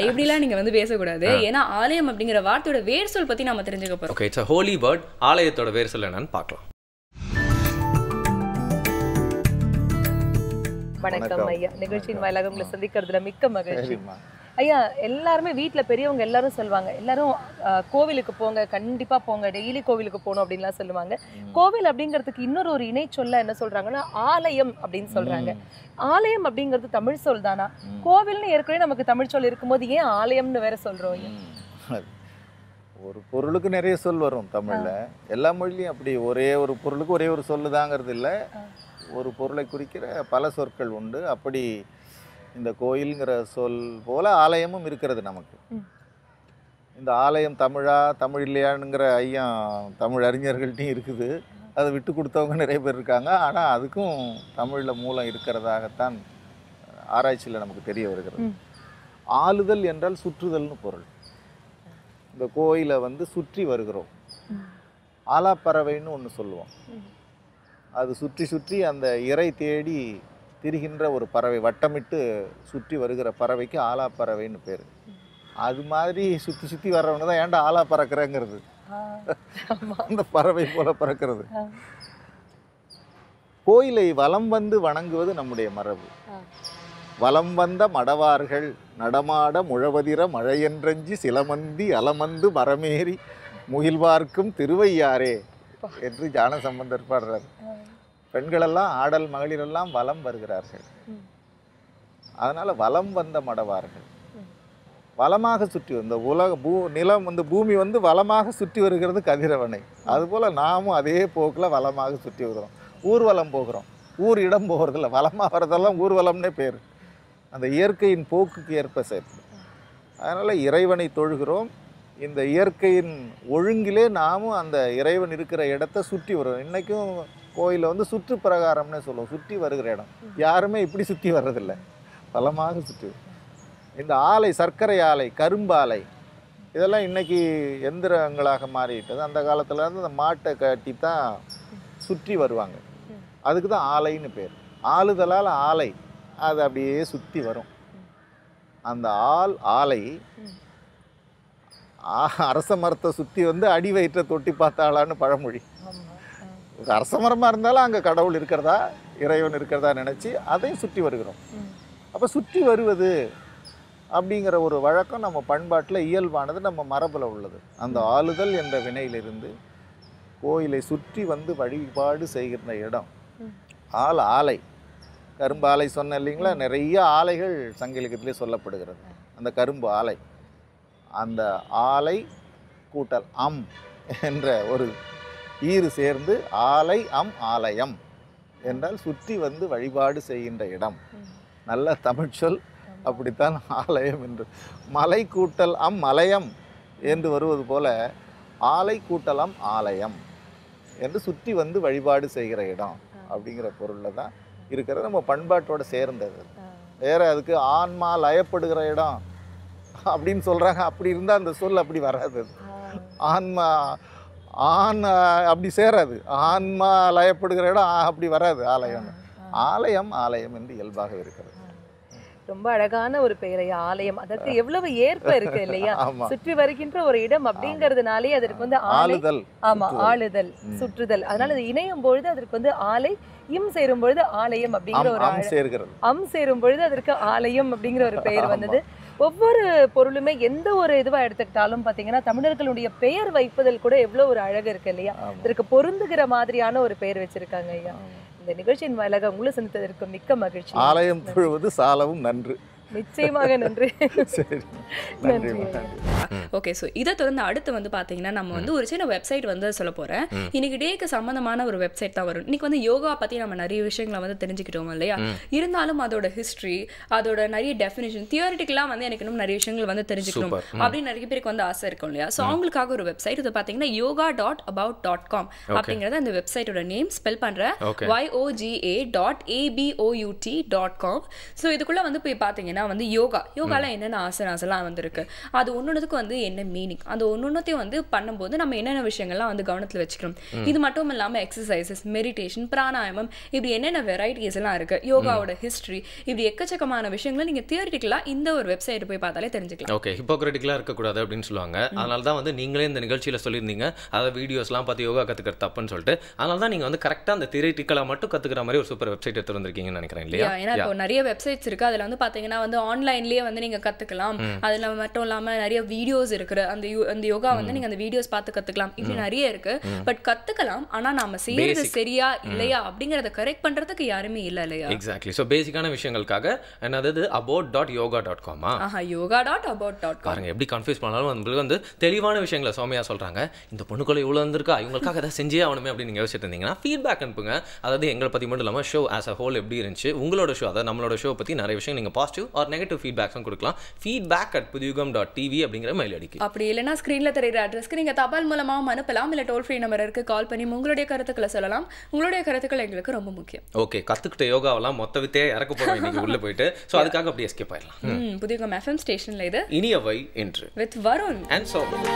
Speaker 1: இப்படிலாம் நீங்க வந்து பேசக்கூடாது. ஏன்னா ஆலயம் அப்படிங்கிற வார்த்தையோட வேர் சொல் பத்தி நம்ம தெரிஞ்சுக்க போறோம்.
Speaker 2: Okay, it's a holy word. ஆலயத்தோட வேர் சொல் என்னன்னு பார்க்கலாம்.
Speaker 4: வணக்கம் ஐயா. நிகழ்ச்சியின் வாயிலாக உங்களை சந்திக்கிறதுல மிக்க மகிழ்ச்சி ஐயா. எல்லாருமே வீட்டில் பெரியவங்க எல்லாரும் சொல்லுவாங்க, எல்லாரும் கோவிலுக்கு போங்க, கண்டிப்பா போங்க, டெய்லி கோவிலுக்கு போகணும் அப்படின்லாம் சொல்லுவாங்க. கோவில் அப்படிங்கிறதுக்கு இன்னொரு இணை சொல்ல என்ன சொல்றாங்கன்னா ஆலயம் அப்படின்னு சொல்றாங்க. ஆலயம் அப்படிங்கிறது தமிழ் சொல் தானா? கோவில்னு ஏற்கனவே நமக்கு தமிழ் சொல் இருக்கும்போது ஏன் ஆலயம்னு வேற சொல்றோம்?
Speaker 5: ஒரு பொருளுக்கு நிறைய சொல் வரும் தமிழ்ல. எல்லா மொழிலையும் அப்படி ஒரே ஒரு பொருளுக்கு ஒரே ஒரு சொல்லு தாங்கிறது இல்லை. ஒரு பொருளை குறிக்கிற பல சொற்கள் உண்டு. அப்படி இந்த கோயில்ங்கிற சொல் போல ஆலயமும் இருக்கிறது நமக்கு. இந்த ஆலயம் தமிழா தமிழ் இல்லையானுங்கிற ஐயம் தமிழ் அறிஞர்கள்ட்டையும் இருக்குது. அதை விட்டு கொடுத்தவங்க நிறைய பேர் இருக்காங்க. ஆனால் அதுக்கும் தமிழில் மூலம் இருக்கிறதாகத்தான் ஆராய்ச்சியில் நமக்கு தெரிய வருகிறது. ஆளுதல் என்றால் சுற்றுதல்னு பொருள். இந்த கோயிலை வந்து சுற்றி வருகிறோம். ஆலாப்பறவைன்னு ஒன்று சொல்லுவோம். அது சுற்றி சுற்றி அந்த இறை தேடி திரிகின்ற ஒரு பறவை, வட்டமிட்டு சுற்றி வருகிற பறவைக்கு ஆலாப்பறவைன்னு பேர். அது மாதிரி சுற்றி சுற்றி வர்றவங்க தான் ஏன்டா ஆலா பறக்கிறேங்கிறது, அந்த பறவை போல பறக்கிறது. கோயிலை வலம் வந்து வணங்குவது நம்முடைய மரபு. வலம் வந்த மடவார்கள் நடமாட முழவதிர மழையென்றஞ்சி சிலமந்தி அலமந்து மரமேறி முகில்வார்க்கும் திருவையாரே என்று ஞான சம்பந்தர் பாடுறார். பெண்களெல்லாம் ஆடல் மகளிரெல்லாம் வலம் வருகிறார்கள். அதனால வலம் வந்த மடவார்கள் வலமாக சுற்றி வந்த நிலம் வந்து பூமி வந்து வலமாக சுற்றி வருகிறது கதிரவனை. அதுபோல் நாமும் அதே போக்கில் வலமாக சுற்றி வருகிறோம். ஊர்வலம் போகிறோம். இடம் போகிறதில்ல, வலமாக வரதெல்லாம் ஊர்வலம்னே பேர். அந்த இயற்கையின் போக்குக்கு ஏற்ப செயல்படும். அதனால் இறைவனை தொழுகிறோம். இந்த இயற்கையின் ஒழுங்கிலே நாமும் அந்த இறைவன் இருக்கிற இடத்த சுற்றி வரும். இன்றைக்கும் கோயிலில் வந்து சுற்று பிரகாரம்னு சொல்லுவோம், சுற்றி வருகிற இடம். யாருமே இப்படி சுற்றி வர்றதில்லை, பலமாக சுற்றி. இந்த ஆலை, சர்க்கரை ஆலை, கரும்பு ஆலை, இதெல்லாம் இன்றைக்கி எந்திரங்களாக மாறிவிட்டது. அந்த காலத்தில் இருந்து அந்த மாட்டை கட்டி தான் சுற்றி வருவாங்க. அதுக்கு தான் ஆலைன்னு பேர். ஆளுதலால் ஆலை, அது அப்படியே சுற்றி வரும். அந்த ஆலை அரச மரத்தை சுற்றி வந்து அடி வயிற்றை தொட்டி பார்த்தாளான்னு பழமொழி. அரச மரமாக இருந்தாலும் அங்கே கடவுள் இருக்கிறதா, இறைவன் இருக்கிறதா நினச்சி அதையும் சுற்றி வருகிறோம். அப்போ சுற்றி வருவது அப்படிங்கிற ஒரு வழக்கம் நம்ம பண்பாட்டில் இயல்பானது, நம்ம மரபில் உள்ளது. அந்த ஆளுதல் என்ற வினையிலிருந்து கோயிலை சுற்றி வந்து வழிபாடு செய்கிற இடம் ஆலை. கரும்பு ஆலை சொன்ன இல்லைங்களா, நிறைய ஆலைகள் சங்க இலக்கியத்திலே சொல்லப்படுகிறது. அந்த கரும்பு ஆலை, அந்த ஆலை கூட்டல் அம் என்ற ஒரு ஈறு சேர்ந்து ஆலை அம் ஆலயம் என்றால் சுற்றி வந்து வழிபாடு செய்கின்ற இடம். நல்ல தமிழ் சொல், அப்படித்தான் ஆலயம் என்று. மலை கூட்டல் அம் மலயம் என்று வருவது போல ஆலை கூட்டல் அம் ஆலயம் என்று சுற்றி வந்து வழிபாடு செய்கிற இடம் அப்படிங்கிற பொருளில் தான் இருக்கிறது. நம்ம பண்பாட்டோடு சேர்ந்தது. வேற அதுக்கு ஆன்மா லயப்படுகிற இடம் அப்படின்னு சொல்கிறாங்க. அப்படி இருந்தால் அந்த சொல் அப்படி வராது. ஆன்மா அப்படி சேராது. ஆன்மா லயப்படுகிற இடம் அப்படி வராது. ஆலயம் ஆலயம் என்று இயல்பாக இருக்கிறது.
Speaker 4: ரொம்ப அழகான ஒரு பெயரை ஆலயம். அதற்கு எவ்வளவு ஏற்ப இருக்கு இல்லையா? சுற்றி வருகின்ற ஒரு இடம் அப்படிங்கிறதுனாலே அதற்கு வந்து ஆளுதல். ஆமா, ஆளுதல், சுற்றுதல். அதனால அது இணையும் பொழுது அதற்கு வந்து ஆலை, இம் சேரும் பொழுது ஆலயம் அப்படிங்கிற ஒரு அம் சேரும் பொழுது அதற்கு ஆலயம் அப்படிங்கிற ஒரு பெயர் வந்தது. ஒவ்வொரு பொருளுமே எந்த ஒரு இதுவா எடுத்துக்கிட்டாலும் பாத்தீங்கன்னா தமிழர்களுடைய பெயர் வைப்பதில் கூட எவ்வளவு ஒரு அழகு இருக்கு இல்லையா? இதற்கு பொருந்துகிற மாதிரியான ஒரு பெயர் வச்சிருக்காங்க ஐயா. இந்த நிகழ்ச்சியின் வாயிலாக உங்களை சந்தித்ததற்கு மிக்க மகிழ்ச்சி.
Speaker 5: ஆலயம் தொழுவது சாலவும் நன்று.
Speaker 4: நிச்சயமாக நன்றி.
Speaker 1: ஓகே, ஸோ இதை தொடர்ந்து அடுத்து வந்து பார்த்தீங்கன்னா நம்ம வந்து ஒரு சின்ன வெப்சைட் வந்து சொல்ல போகிறேன். இன்னைக்கு டேக்கு சம்மந்தமான ஒரு வெப்சைட் தான் வரும். இன்னைக்கு வந்து யோகா பற்றி நம்ம நிறைய விஷயங்களை வந்து தெரிஞ்சுக்கிட்டோம் இல்லையா? இருந்தாலும் அதோட ஹிஸ்ட்ரி, அதோட நிறைய டெஃபினேஷன், தியரிட்டிக்கலாக வந்து எனக்கு இன்னும் நிறைய விஷயங்கள் வந்து தெரிஞ்சுக்கணும் அப்படின்னு நிறைய பேருக்கு வந்து ஆசை இருக்கும் இல்லையா? ஸோ அவங்களுக்காக ஒரு வெப்சைட் இது பார்த்தீங்கன்னா yoga.about.com அப்படிங்கிறத அந்த வெப்சைட்டோட நேம் ஸ்பெல் பண்ணுறேன், yoga.about.com. ஸோ இதுக்குள்ளே வந்து போய் பார்த்தீங்கன்னா வந்து யோகால என்னென்ன ஆசனாஸ்லாம் வந்துருக்கு, அது ஒன்னொன்னுக்கு வந்து என்ன மீனிங், அந்த ஒன்னொன்னையும் வந்து பண்ணும்போது நம்ம என்னென்ன விஷயங்கள்லாம் வந்து கவனத்தில் வச்சுக்கிறோம். இது மட்டும் இல்லாமல் எக்ஸசைசஸ், மெடிடேஷன், பிராணாயாமம், இப்படி என்னென்ன வெரைட்டிஸ் எல்லாம் இருக்கு, யோகாவோட ஹிஸ்டரி, இப்படி எக்கச்சக்கமான விஷயங்களை நீங்க தியரிட்டிக்கலா இந்த ஒரு வெப்சைட் போய் பார்த்தாலே தெரிஞ்சுக்கலாம்.
Speaker 2: ஓகே, ஹிப்போக்ரட்டிக்கலா இருக்கக்கூடாது அப்படின்னு சொல்லுவாங்க. அதனால தான் வந்து நீங்களே இந்த நிகழ்ச்சியில சொல்லியிருந்தீங்க, அதாவது வீடியோஸ்லாம் பார்த்து யோகா கத்துக்கிறது தப்புன்னு சொல்லிட்டு. அதனால தான் நீங்க வந்து கரெக்டாக அந்த தியரிட்டிக்கலா மட்டும் கத்துக்கிற மாதிரி ஒரு சூப்பர் வெப்சைட் எடுத்து வந்திருக்கீங்கன்னு நினைக்கிறேன் இல்லையா?
Speaker 1: ஏன்னா இப்போ நிறைய வெப்சைட்ஸ் இருக்கு. அதுல வந்து பாத்தீங்கன்னா வந்து ஆன்லைன்லயே வந்து நீங்க கத்துக்கலாம். அதுல மட்டும் இல்லாம நிறைய வீடியோஸ் இருக்கு. அந்த யோகா வந்து நீங்க அந்த வீடியோஸ் பார்த்து கத்துக்கலாம். இப்படி நிறைய இருக்கு. பட் கத்துக்கலாம், ஆனா நாம செய்யறது சரியா இல்லையா அப்படிங்கறத கரெக்ட் பண்றதுக்கு யாருமே இல்ல இல்லையா?
Speaker 2: எக்ஸாக்ட்லி. சோ பேசிக்கான விஷயங்களுக்காக என்னது about.yoga.com.
Speaker 1: yoga.about.com.
Speaker 2: பாருங்க எப்படி கன்ஃபியூஸ் பண்ணாலும் உங்களுக்கு வந்து தெளிவான விஷயங்களை சௌமியா சொல்றாங்க. இந்த பொண்ணுக்குள்ள இவ்வளவு வந்திருக்கா, இவங்களுக்காக ஏதாவது செஞ்சே ஆகணுமே அப்படின்னு நீங்க யோசிச்சுட்டு இருந்தீங்கன்னா ஃபீட்பேக் அனுப்புங்க. அதாவது எங்களை பத்தி மட்டும் இல்லாம ஷோ ஆஸ் அ ஹோல் எப்படி இருந்துச்சு, உங்களோட ஷோ, அதாவது நம்மளோட ஷோ பத்தி நிறைய விஷயம் நீங்க பாசிட்டிவ் ஆர் நெகட்டிவ் ஃபீட்பேக்ஸும் கொடுக்கலாம். feedback@pudiyugam.tv அப்படிங்கிற மெயில் ஐடிக்கு.
Speaker 1: அப்படி இல்லைன்னா ஸ்க்ரீன்ல தெரியுற அட்ரஸ்க்கு நீங்க தபால் மூலமாகவும் அனுப்பலாம். இல்லை டோல் ஃப்ரீ நம்பருக்கு கால் பண்ணி உங்களுடைய கருத்துக்களை சொல்லலாம். உங்களுடைய கருத்துக்கள் எங்களுக்கு ரொம்ப முக்கியம்.
Speaker 2: ஓகே, கத்துக்கிட்ட யோகாவெல்லாம் மொத்த வித்தே இறக்க போறோம் இன்னைக்கு உள்ள போயிட்டு. ஸோ அதுக்காக அப்படியே எஸ்கேப் ஆயிடலாம்.
Speaker 1: புதியகம் FM ஸ்டேஷன்ல இது
Speaker 2: இனியவை என்று
Speaker 1: வித் வருண்
Speaker 2: அண்ட் சௌமியா.